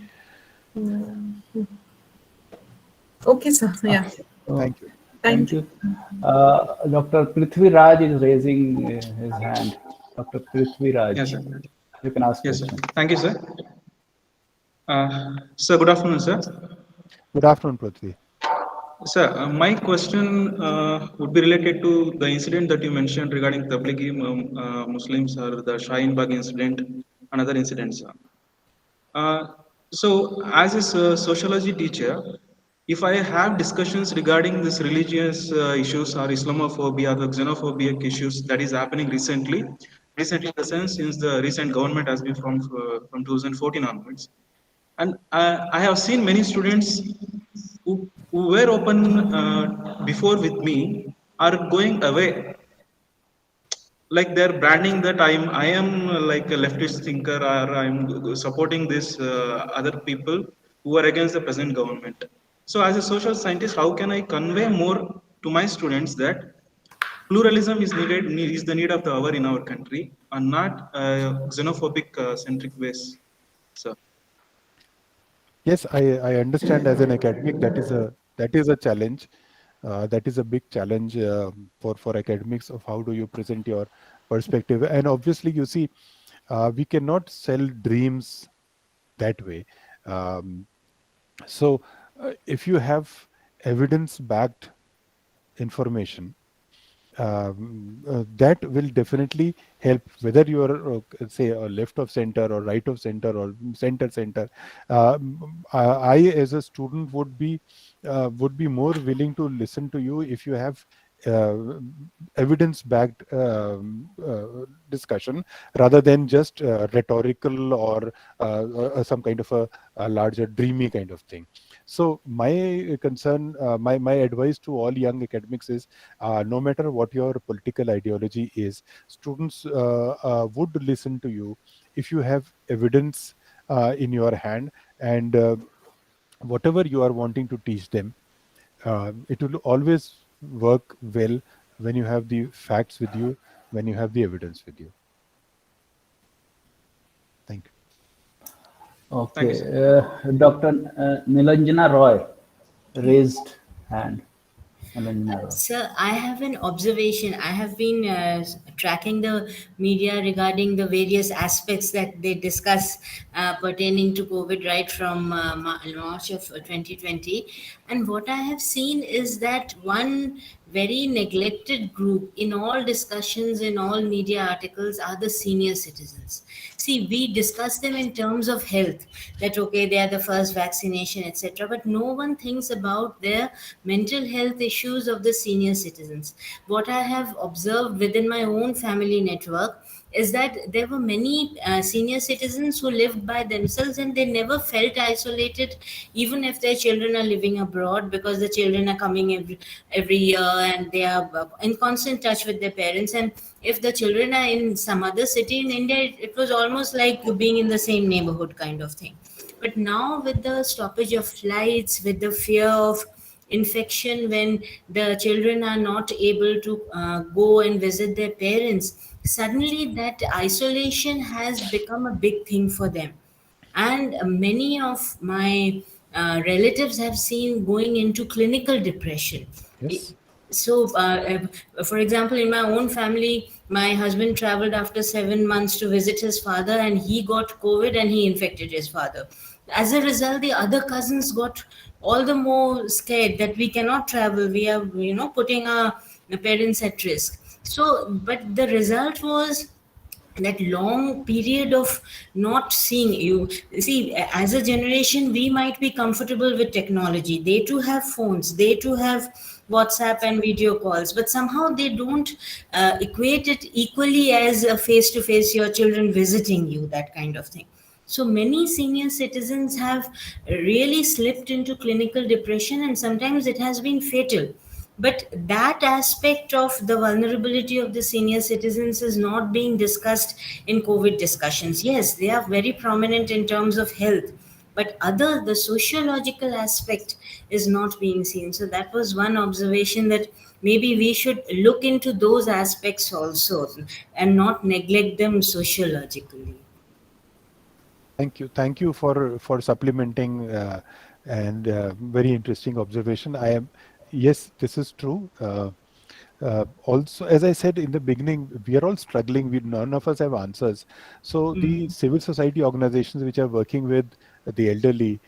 Speaker 4: Okay, sir. Yeah.
Speaker 6: Oh,
Speaker 1: Thank you.
Speaker 4: Thank
Speaker 6: thank
Speaker 4: you.
Speaker 6: you. Dr. Prithvi Raj is raising his hand. Dr. Prithvi
Speaker 7: Yes,
Speaker 6: Raj,
Speaker 7: sir.
Speaker 6: you can ask
Speaker 7: Yes, sir.
Speaker 6: question.
Speaker 7: Thank you, sir. Sir, good afternoon, sir.
Speaker 1: Good afternoon, Prithvi.
Speaker 7: Sir, my question would be related to the incident that you mentioned regarding Tablighi Muslims or the Shaheen Bagh incident, another incident, sir. Uh, so, as a sociology teacher, if I have discussions regarding this religious issues or Islamophobia, the xenophobic issues that is happening recently in the sense since the recent government has been from 2014 onwards, and I have seen many students who were open before with me are going away, like they're branding that I am like a leftist thinker, or I'm supporting this other people who are against the present government. So as a social scientist, how can I convey more to my students that pluralism is is the need of the hour in our country, and not xenophobic centric ways, so
Speaker 1: Yes, I understand as an academic that is a challenge. That is a big challenge for academics of how do you present your perspective. And obviously, you see, we cannot sell dreams that way. Um, so, if you have evidence-backed information, that will definitely help, whether you are say a left of center or right of center or center. I as a student would be more willing to listen to you if you have uh, evidence backed discussion rather than just rhetorical or some kind of a larger dreamy kind of thing. So my concern, my advice to all young academics is, no matter what your political ideology is, students would listen to you if you have evidence in your hand, and whatever you are wanting to teach them, it will always work well when you have the facts with you, when you have the evidence with you. Thank you.
Speaker 7: thank you,
Speaker 6: Okay,
Speaker 7: sir.
Speaker 6: Dr. Nilanjana Roy raised hand. Nilanjana Roy.
Speaker 8: Sir, I have an observation. I have been tracking the media regarding the various aspects that they discuss pertaining to COVID right from March of 2020. And what I have seen is that one very neglected group in all discussions, in all media articles, are the senior citizens. See, we discuss them in terms of health, that okay, they are the first vaccination, etc. But no one thinks about their mental health issues of the senior citizens. What I have observed within my own family network is that there were many senior citizens who lived by themselves and they never felt isolated, even if their children are living abroad, because the children are coming every year and they are in constant touch with their parents. And if the children are in some other city in India, it was almost like being in the same neighborhood kind of thing. But now, with the stoppage of flights, with the fear of infection, when the children are not able to go and visit their parents, suddenly that isolation has become a big thing for them. And many of my relatives have seen going into clinical depression.
Speaker 1: Yes.
Speaker 8: So, for example, in my own family, my husband traveled after 7 months to visit his father, and he got COVID and he infected his father. As a result, the other cousins got all the more scared that we cannot travel. We are, putting our parents at risk. So, but the result was that long period of not seeing you. See, as a generation, we might be comfortable with technology. They too have phones, they too have WhatsApp and video calls, but somehow they don't equate it equally as a face to face, your children visiting you, that kind of thing. So many senior citizens have really slipped into clinical depression, and sometimes it has been fatal. But that aspect of the vulnerability of the senior citizens is not being discussed in COVID discussions. Yes, they are very prominent in terms of health, but the sociological aspect is not being seen. So that was one observation, that maybe we should look into those aspects also and not neglect them sociologically.
Speaker 1: Thank you for supplementing and very interesting observation. Yes, this is true. Also, as I said in the beginning, we are all struggling. None of us have answers. So the civil society organizations which are working with the elderly,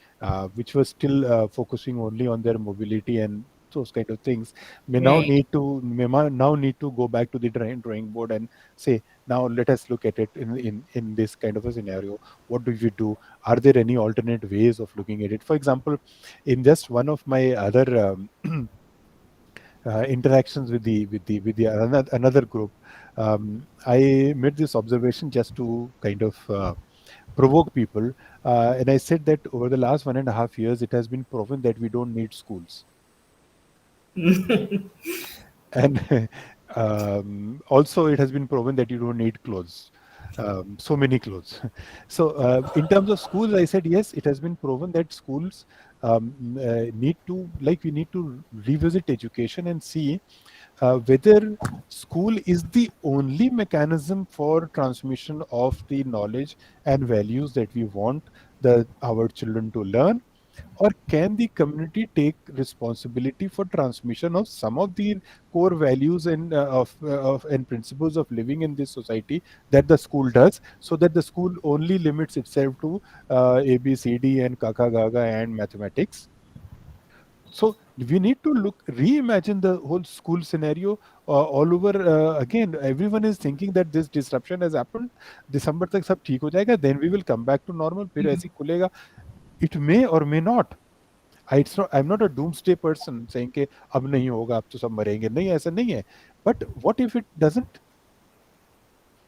Speaker 1: which were still focusing only on their mobility and those kind of things, may now
Speaker 8: Right.
Speaker 1: need to go back to the drawing board and say, now let us look at it in this kind of a scenario. What do we do? Are there any alternate ways of looking at it? For example, in just one of my other interactions with the another group, I made this observation just to kind of provoke people, and I said that over the last 1.5 years, it has been proven that we don't need schools, and also it has been proven that you don't need clothes. So many clothes. So in terms of schools, I said yes, it has been proven that schools need to, we need to revisit education and see whether school is the only mechanism for transmission of the knowledge and values that we want our children to learn, or can the community take responsibility for transmission of some of the core values and and principles of living in this society that the school does, so that the school only limits itself to A, B, C, D, and Kaka, Gaga, and mathematics. So we need to reimagine the whole school scenario all over again. Everyone is thinking that this disruption has happened. December tak sab theek ho jayega, then we will come back to normal. फिर ऐसे ही खुलेगा. It may or may not. I'm not a doomsday person saying कि अब नहीं होगा, अब तो सब मरेंगे. नहीं, ऐसा नहीं है. But what if it doesn't?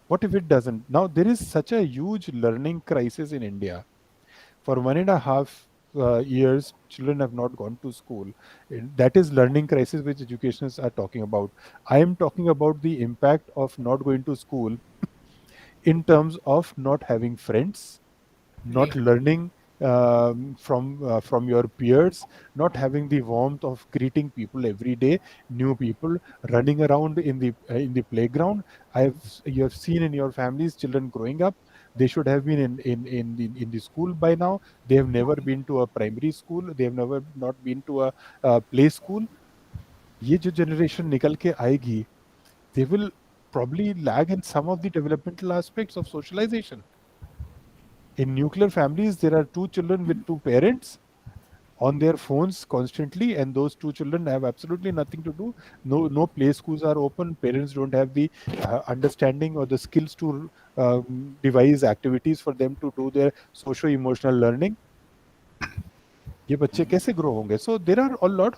Speaker 1: What if it doesn't? Now there is such a huge learning crisis in India. For 1.5 years, children have not gone to school. That is learning crisis which educationists are talking about. I am talking about the impact of not going to school in terms of not having friends, not
Speaker 8: Right.
Speaker 1: learning from your peers, not having the warmth of greeting people every day, new people running around in the playground. You have seen in your families children growing up. They should have been in the school by now. They have never been to a primary school. They have never not been to a play school. ये जो generation निकल के आएगी, they will probably lag in some of the developmental aspects of socialization. In nuclear families, there are two children with two parents. on their phones constantly, and those two children have absolutely nothing to do. No play schools are open. Parents don't have the understanding or the skills to devise activities for them to do their socio-emotional learning. ये बच्चे कैसे grow होंगे? So there are a lot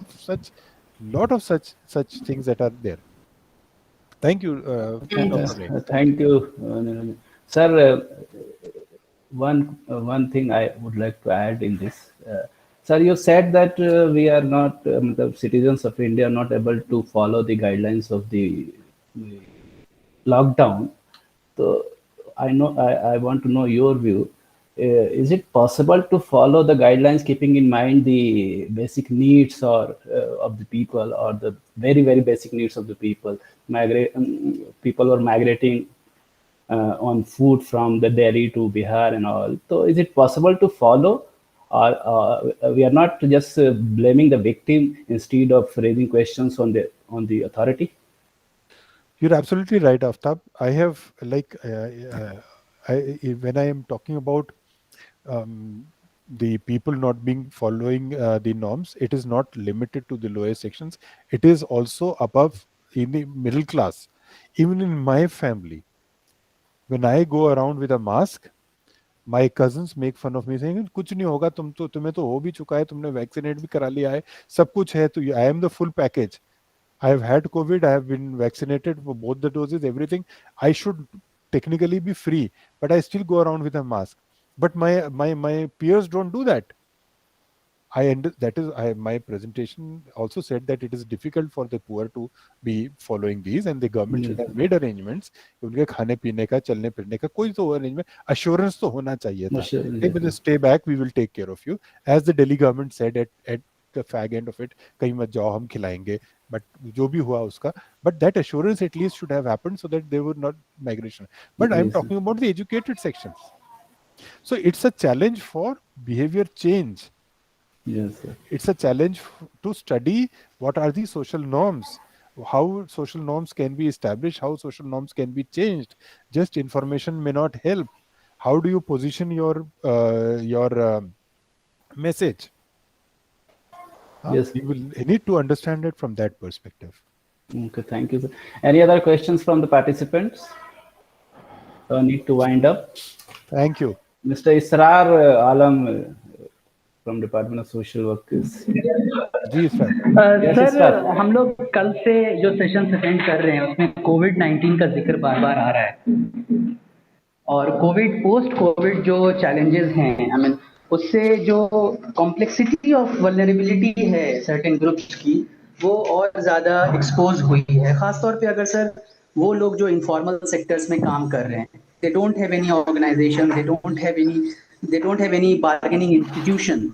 Speaker 1: of such things that are there. Thank you, Dr. Ray.
Speaker 6: Thank you, sir. One thing I would like to add in this, sir. You said that we are not the citizens of India are not able to follow the guidelines of the lockdown. So I want to know your view. Is it possible to follow the guidelines keeping in mind the basic needs or of the people, or the very basic needs of the people? People were migrating on food from the Delhi to Bihar and all. So is it possible to follow, or we are not just blaming the victim instead of raising questions on the authority?
Speaker 1: You're absolutely right, Aftab. I have when I am talking about the people not being following the norms, it is not limited to the lower sections. It is also above in the middle class. Even in my family, when I go around with a mask, my cousins make fun of me saying, कुछ नहीं होगा, तुम्हें तो हो भी चुका है, तुमने वैक्सीनेट भी करा लिया है, सब कुछ है, तो I am the full package. I have had COVID, I have been vaccinated for both the doses, everything. I should technically be free, but I still go around with a mask. But my peers don't do that. My presentation also said that it is difficult for the poor to be following these, and the government should have made arrangements. उनके खाने पीने का, चलने फिरने का कोई तो arrangement, assurance तो होना चाहिए था. Hey, but stay back, we will take care of you. As the Delhi government said at the fag end of it, कहीं मत जाओ, हम खिलाएंगे. But जो भी हुआ उसका, but that assurance at least should have happened so that there were not migration. But I'm talking about the educated sections. So it's a challenge for behavior change.
Speaker 6: Yes, sir.
Speaker 1: It's a challenge to study what are the social norms, how social norms can be established, how social norms can be changed. Just information may not help. How do you position your message?
Speaker 6: Yes,
Speaker 1: you will need to understand it from that perspective.
Speaker 6: Okay, thank you, sir. Any other questions from the participants? Need to wind up.
Speaker 1: Thank you.
Speaker 6: Mr. Israr Alam from Department of Social Workers.
Speaker 1: जी sir.
Speaker 9: Sir हम लोग कल से जो session attend कर रहे हैं उसमें कोविड-19 का जिक्र बार बार आ रहा है, और कोविड पोस्ट कोविड जो चैलेंजेस हैं, आई मीन उससे जो कॉम्प्लेक्सिटी ऑफ वल्नरेबिलिटी है सर्टेन ग्रुप्स की, वो और ज़्यादा एक्सपोज हुई है. ख़ासतौर पे अगर सर वो लोग जो इनफॉर्मल सेक्टर्स में काम कर रहे हैं, they don't have any organisation, they don't have any bargaining institution.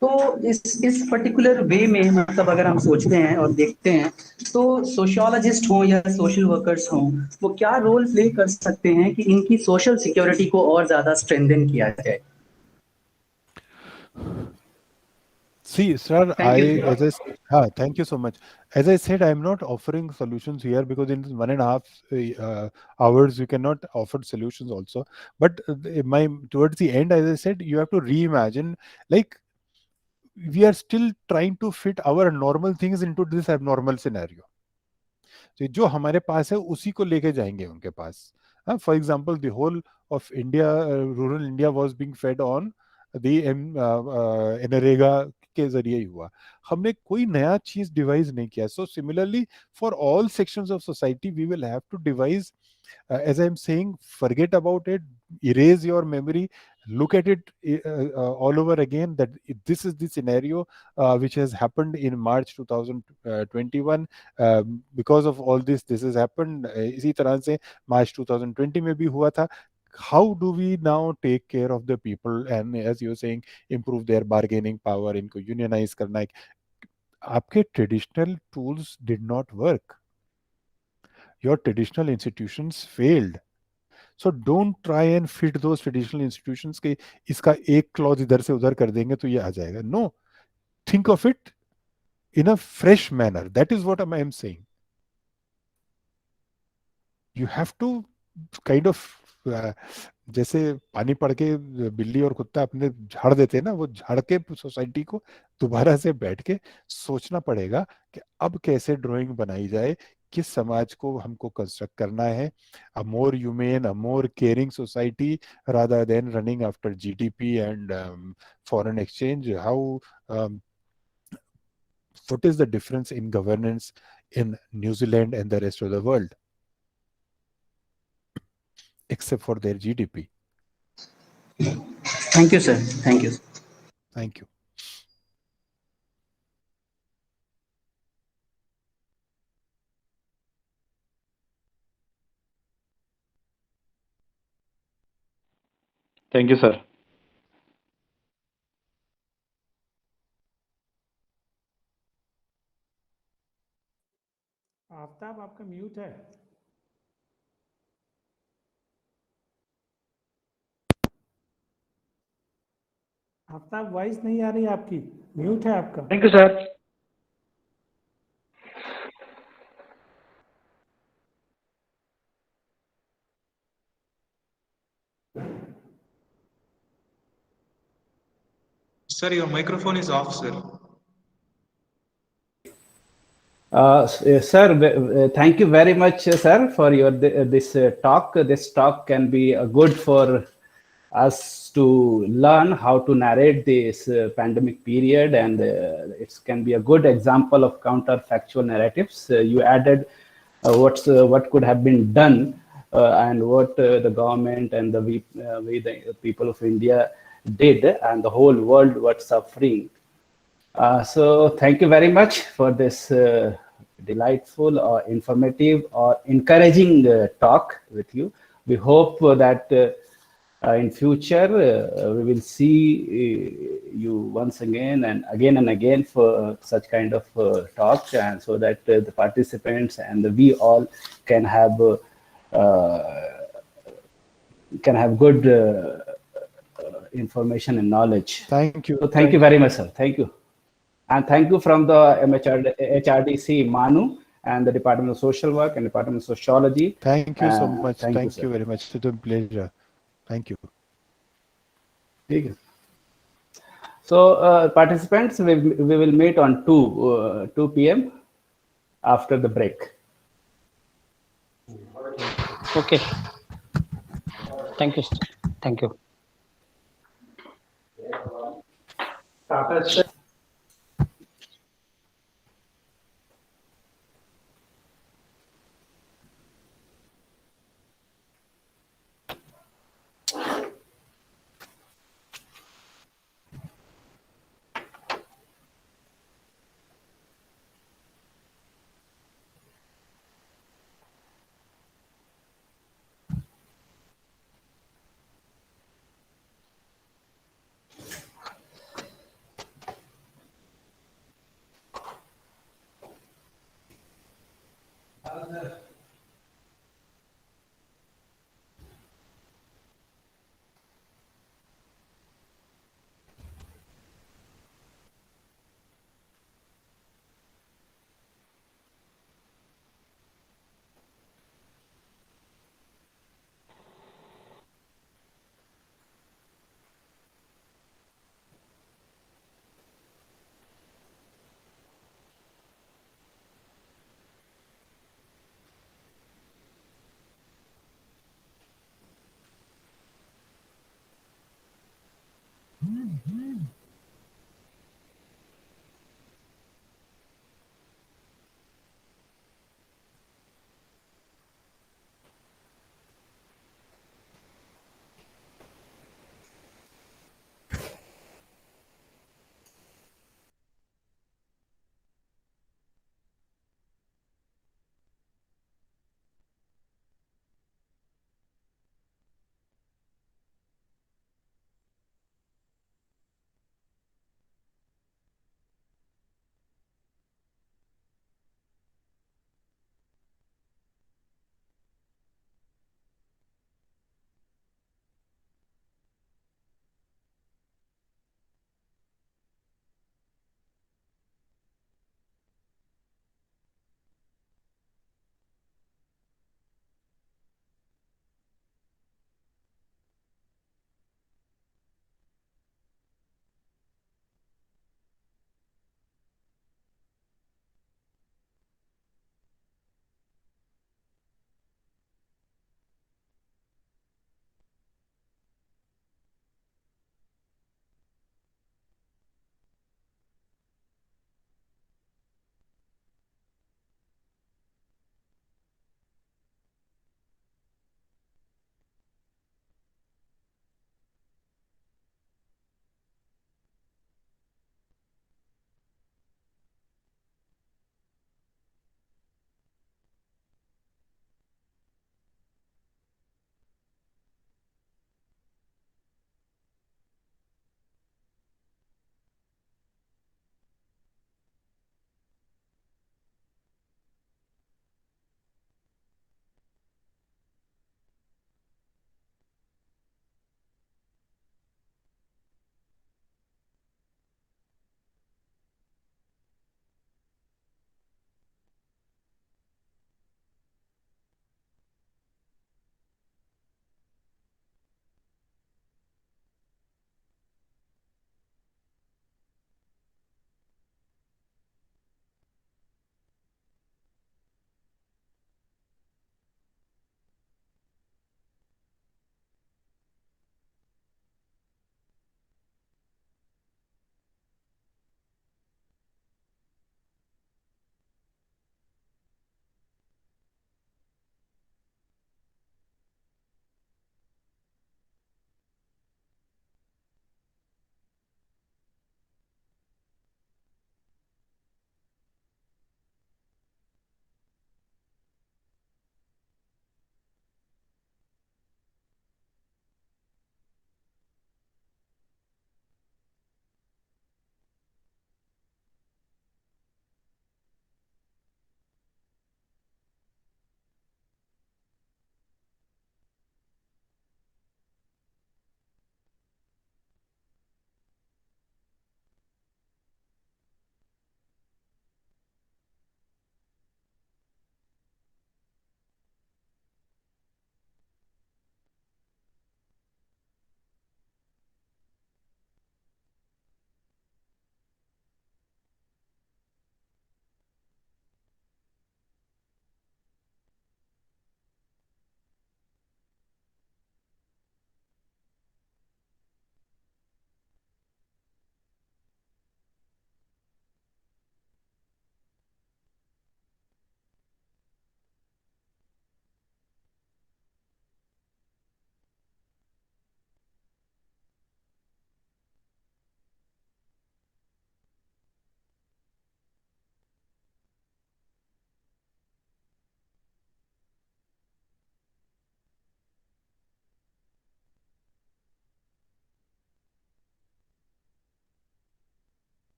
Speaker 9: तो इस पर्टिकुलर वे में मतलब अगर हम सोचते हैं और देखते हैं तो सोशियोलॉजिस्ट हों या सोशल वर्कर्स हों, वो क्या रोल प्ले कर सकते हैं कि इनकी सोशल सिक्योरिटी को और ज़्यादा स्ट्रेंथन किया जाए?
Speaker 1: See, sir, thank you so much. As I said, I'm not offering solutions here because in 1.5 hours you cannot offer solutions also. But towards the end, as I said, you have to reimagine. Like we are still trying to fit our normal things into this abnormal scenario. So, जो हमारे पास है उसी को लेके जाएंगे उनके पास. For example, the whole of India, rural India was being fed on the NREGA के जरिए ही हुआ. हमने कोई नया चीज डिवाइस नहीं किया. So similarly, for all sections of society, we will have to devise, as I am saying, forget about it, erase your memory, look at it all over again, that this is the scenario which has happened in March 2021. Because of all this has happened. इसी तरह से March 2020 में भी हुआ था. How do we now take care of the people and, as you're saying, improve their bargaining power, इनको unionize करना है. आपके traditional tools did not work. Your traditional institutions failed. So don't try and fit those traditional institutions के इसका एक clause इधर से उधर कर देंगे तो ये आ जाएगा. No. Think of it in a fresh manner. That is what I am saying. You have to kind of जैसे पानी पड़ के बिल्ली और कुत्ता अपने झाड़ देते हैं ना, वो झाड़ के सोसाइटी को दोबारा से बैठ के सोचना पड़ेगा कि अब कैसे ड्राइंग बनाई जाए, किस समाज को हमको कंस्ट्रक्ट करना है, a more humane, a more caring society, rather than running after GDP and foreign exchange. What is the difference in governance in New Zealand and the rest of the world, except for their GDP?
Speaker 9: Thank you, sir. Thank you.
Speaker 1: Thank you.
Speaker 10: Thank you, sir.
Speaker 2: Aftab आपका mute है। Aftab voice नहीं आ रही आपकी, mute है आपका।
Speaker 10: Thank you, sir.
Speaker 7: Sir, your microphone is off, sir.
Speaker 6: Sir, thank you very much, sir, for your this talk. This talk can be good for us to learn how to narrate this pandemic period, and it can be a good example of counterfactual narratives. You added what could have been done, and what the government and we the people of India did, and the whole world was suffering. So thank you very much for this delightful or informative or encouraging talk with you. We hope that in future we will see you once again and again for such kind of talk, and so that the participants and we all can have good information and knowledge.
Speaker 1: Thank you.
Speaker 6: So thank you very much, sir. Thank you. And thank you from the HRDC, Manu, and the Department of Social Work and Department of Sociology.
Speaker 1: Thank you so much.
Speaker 6: Thank
Speaker 1: Thank you very much. It's a pleasure. Thank you.
Speaker 6: you. So participants, we will meet on 2 p.m. after the break.
Speaker 9: Okay. Thank you. Thank you.
Speaker 6: Sir.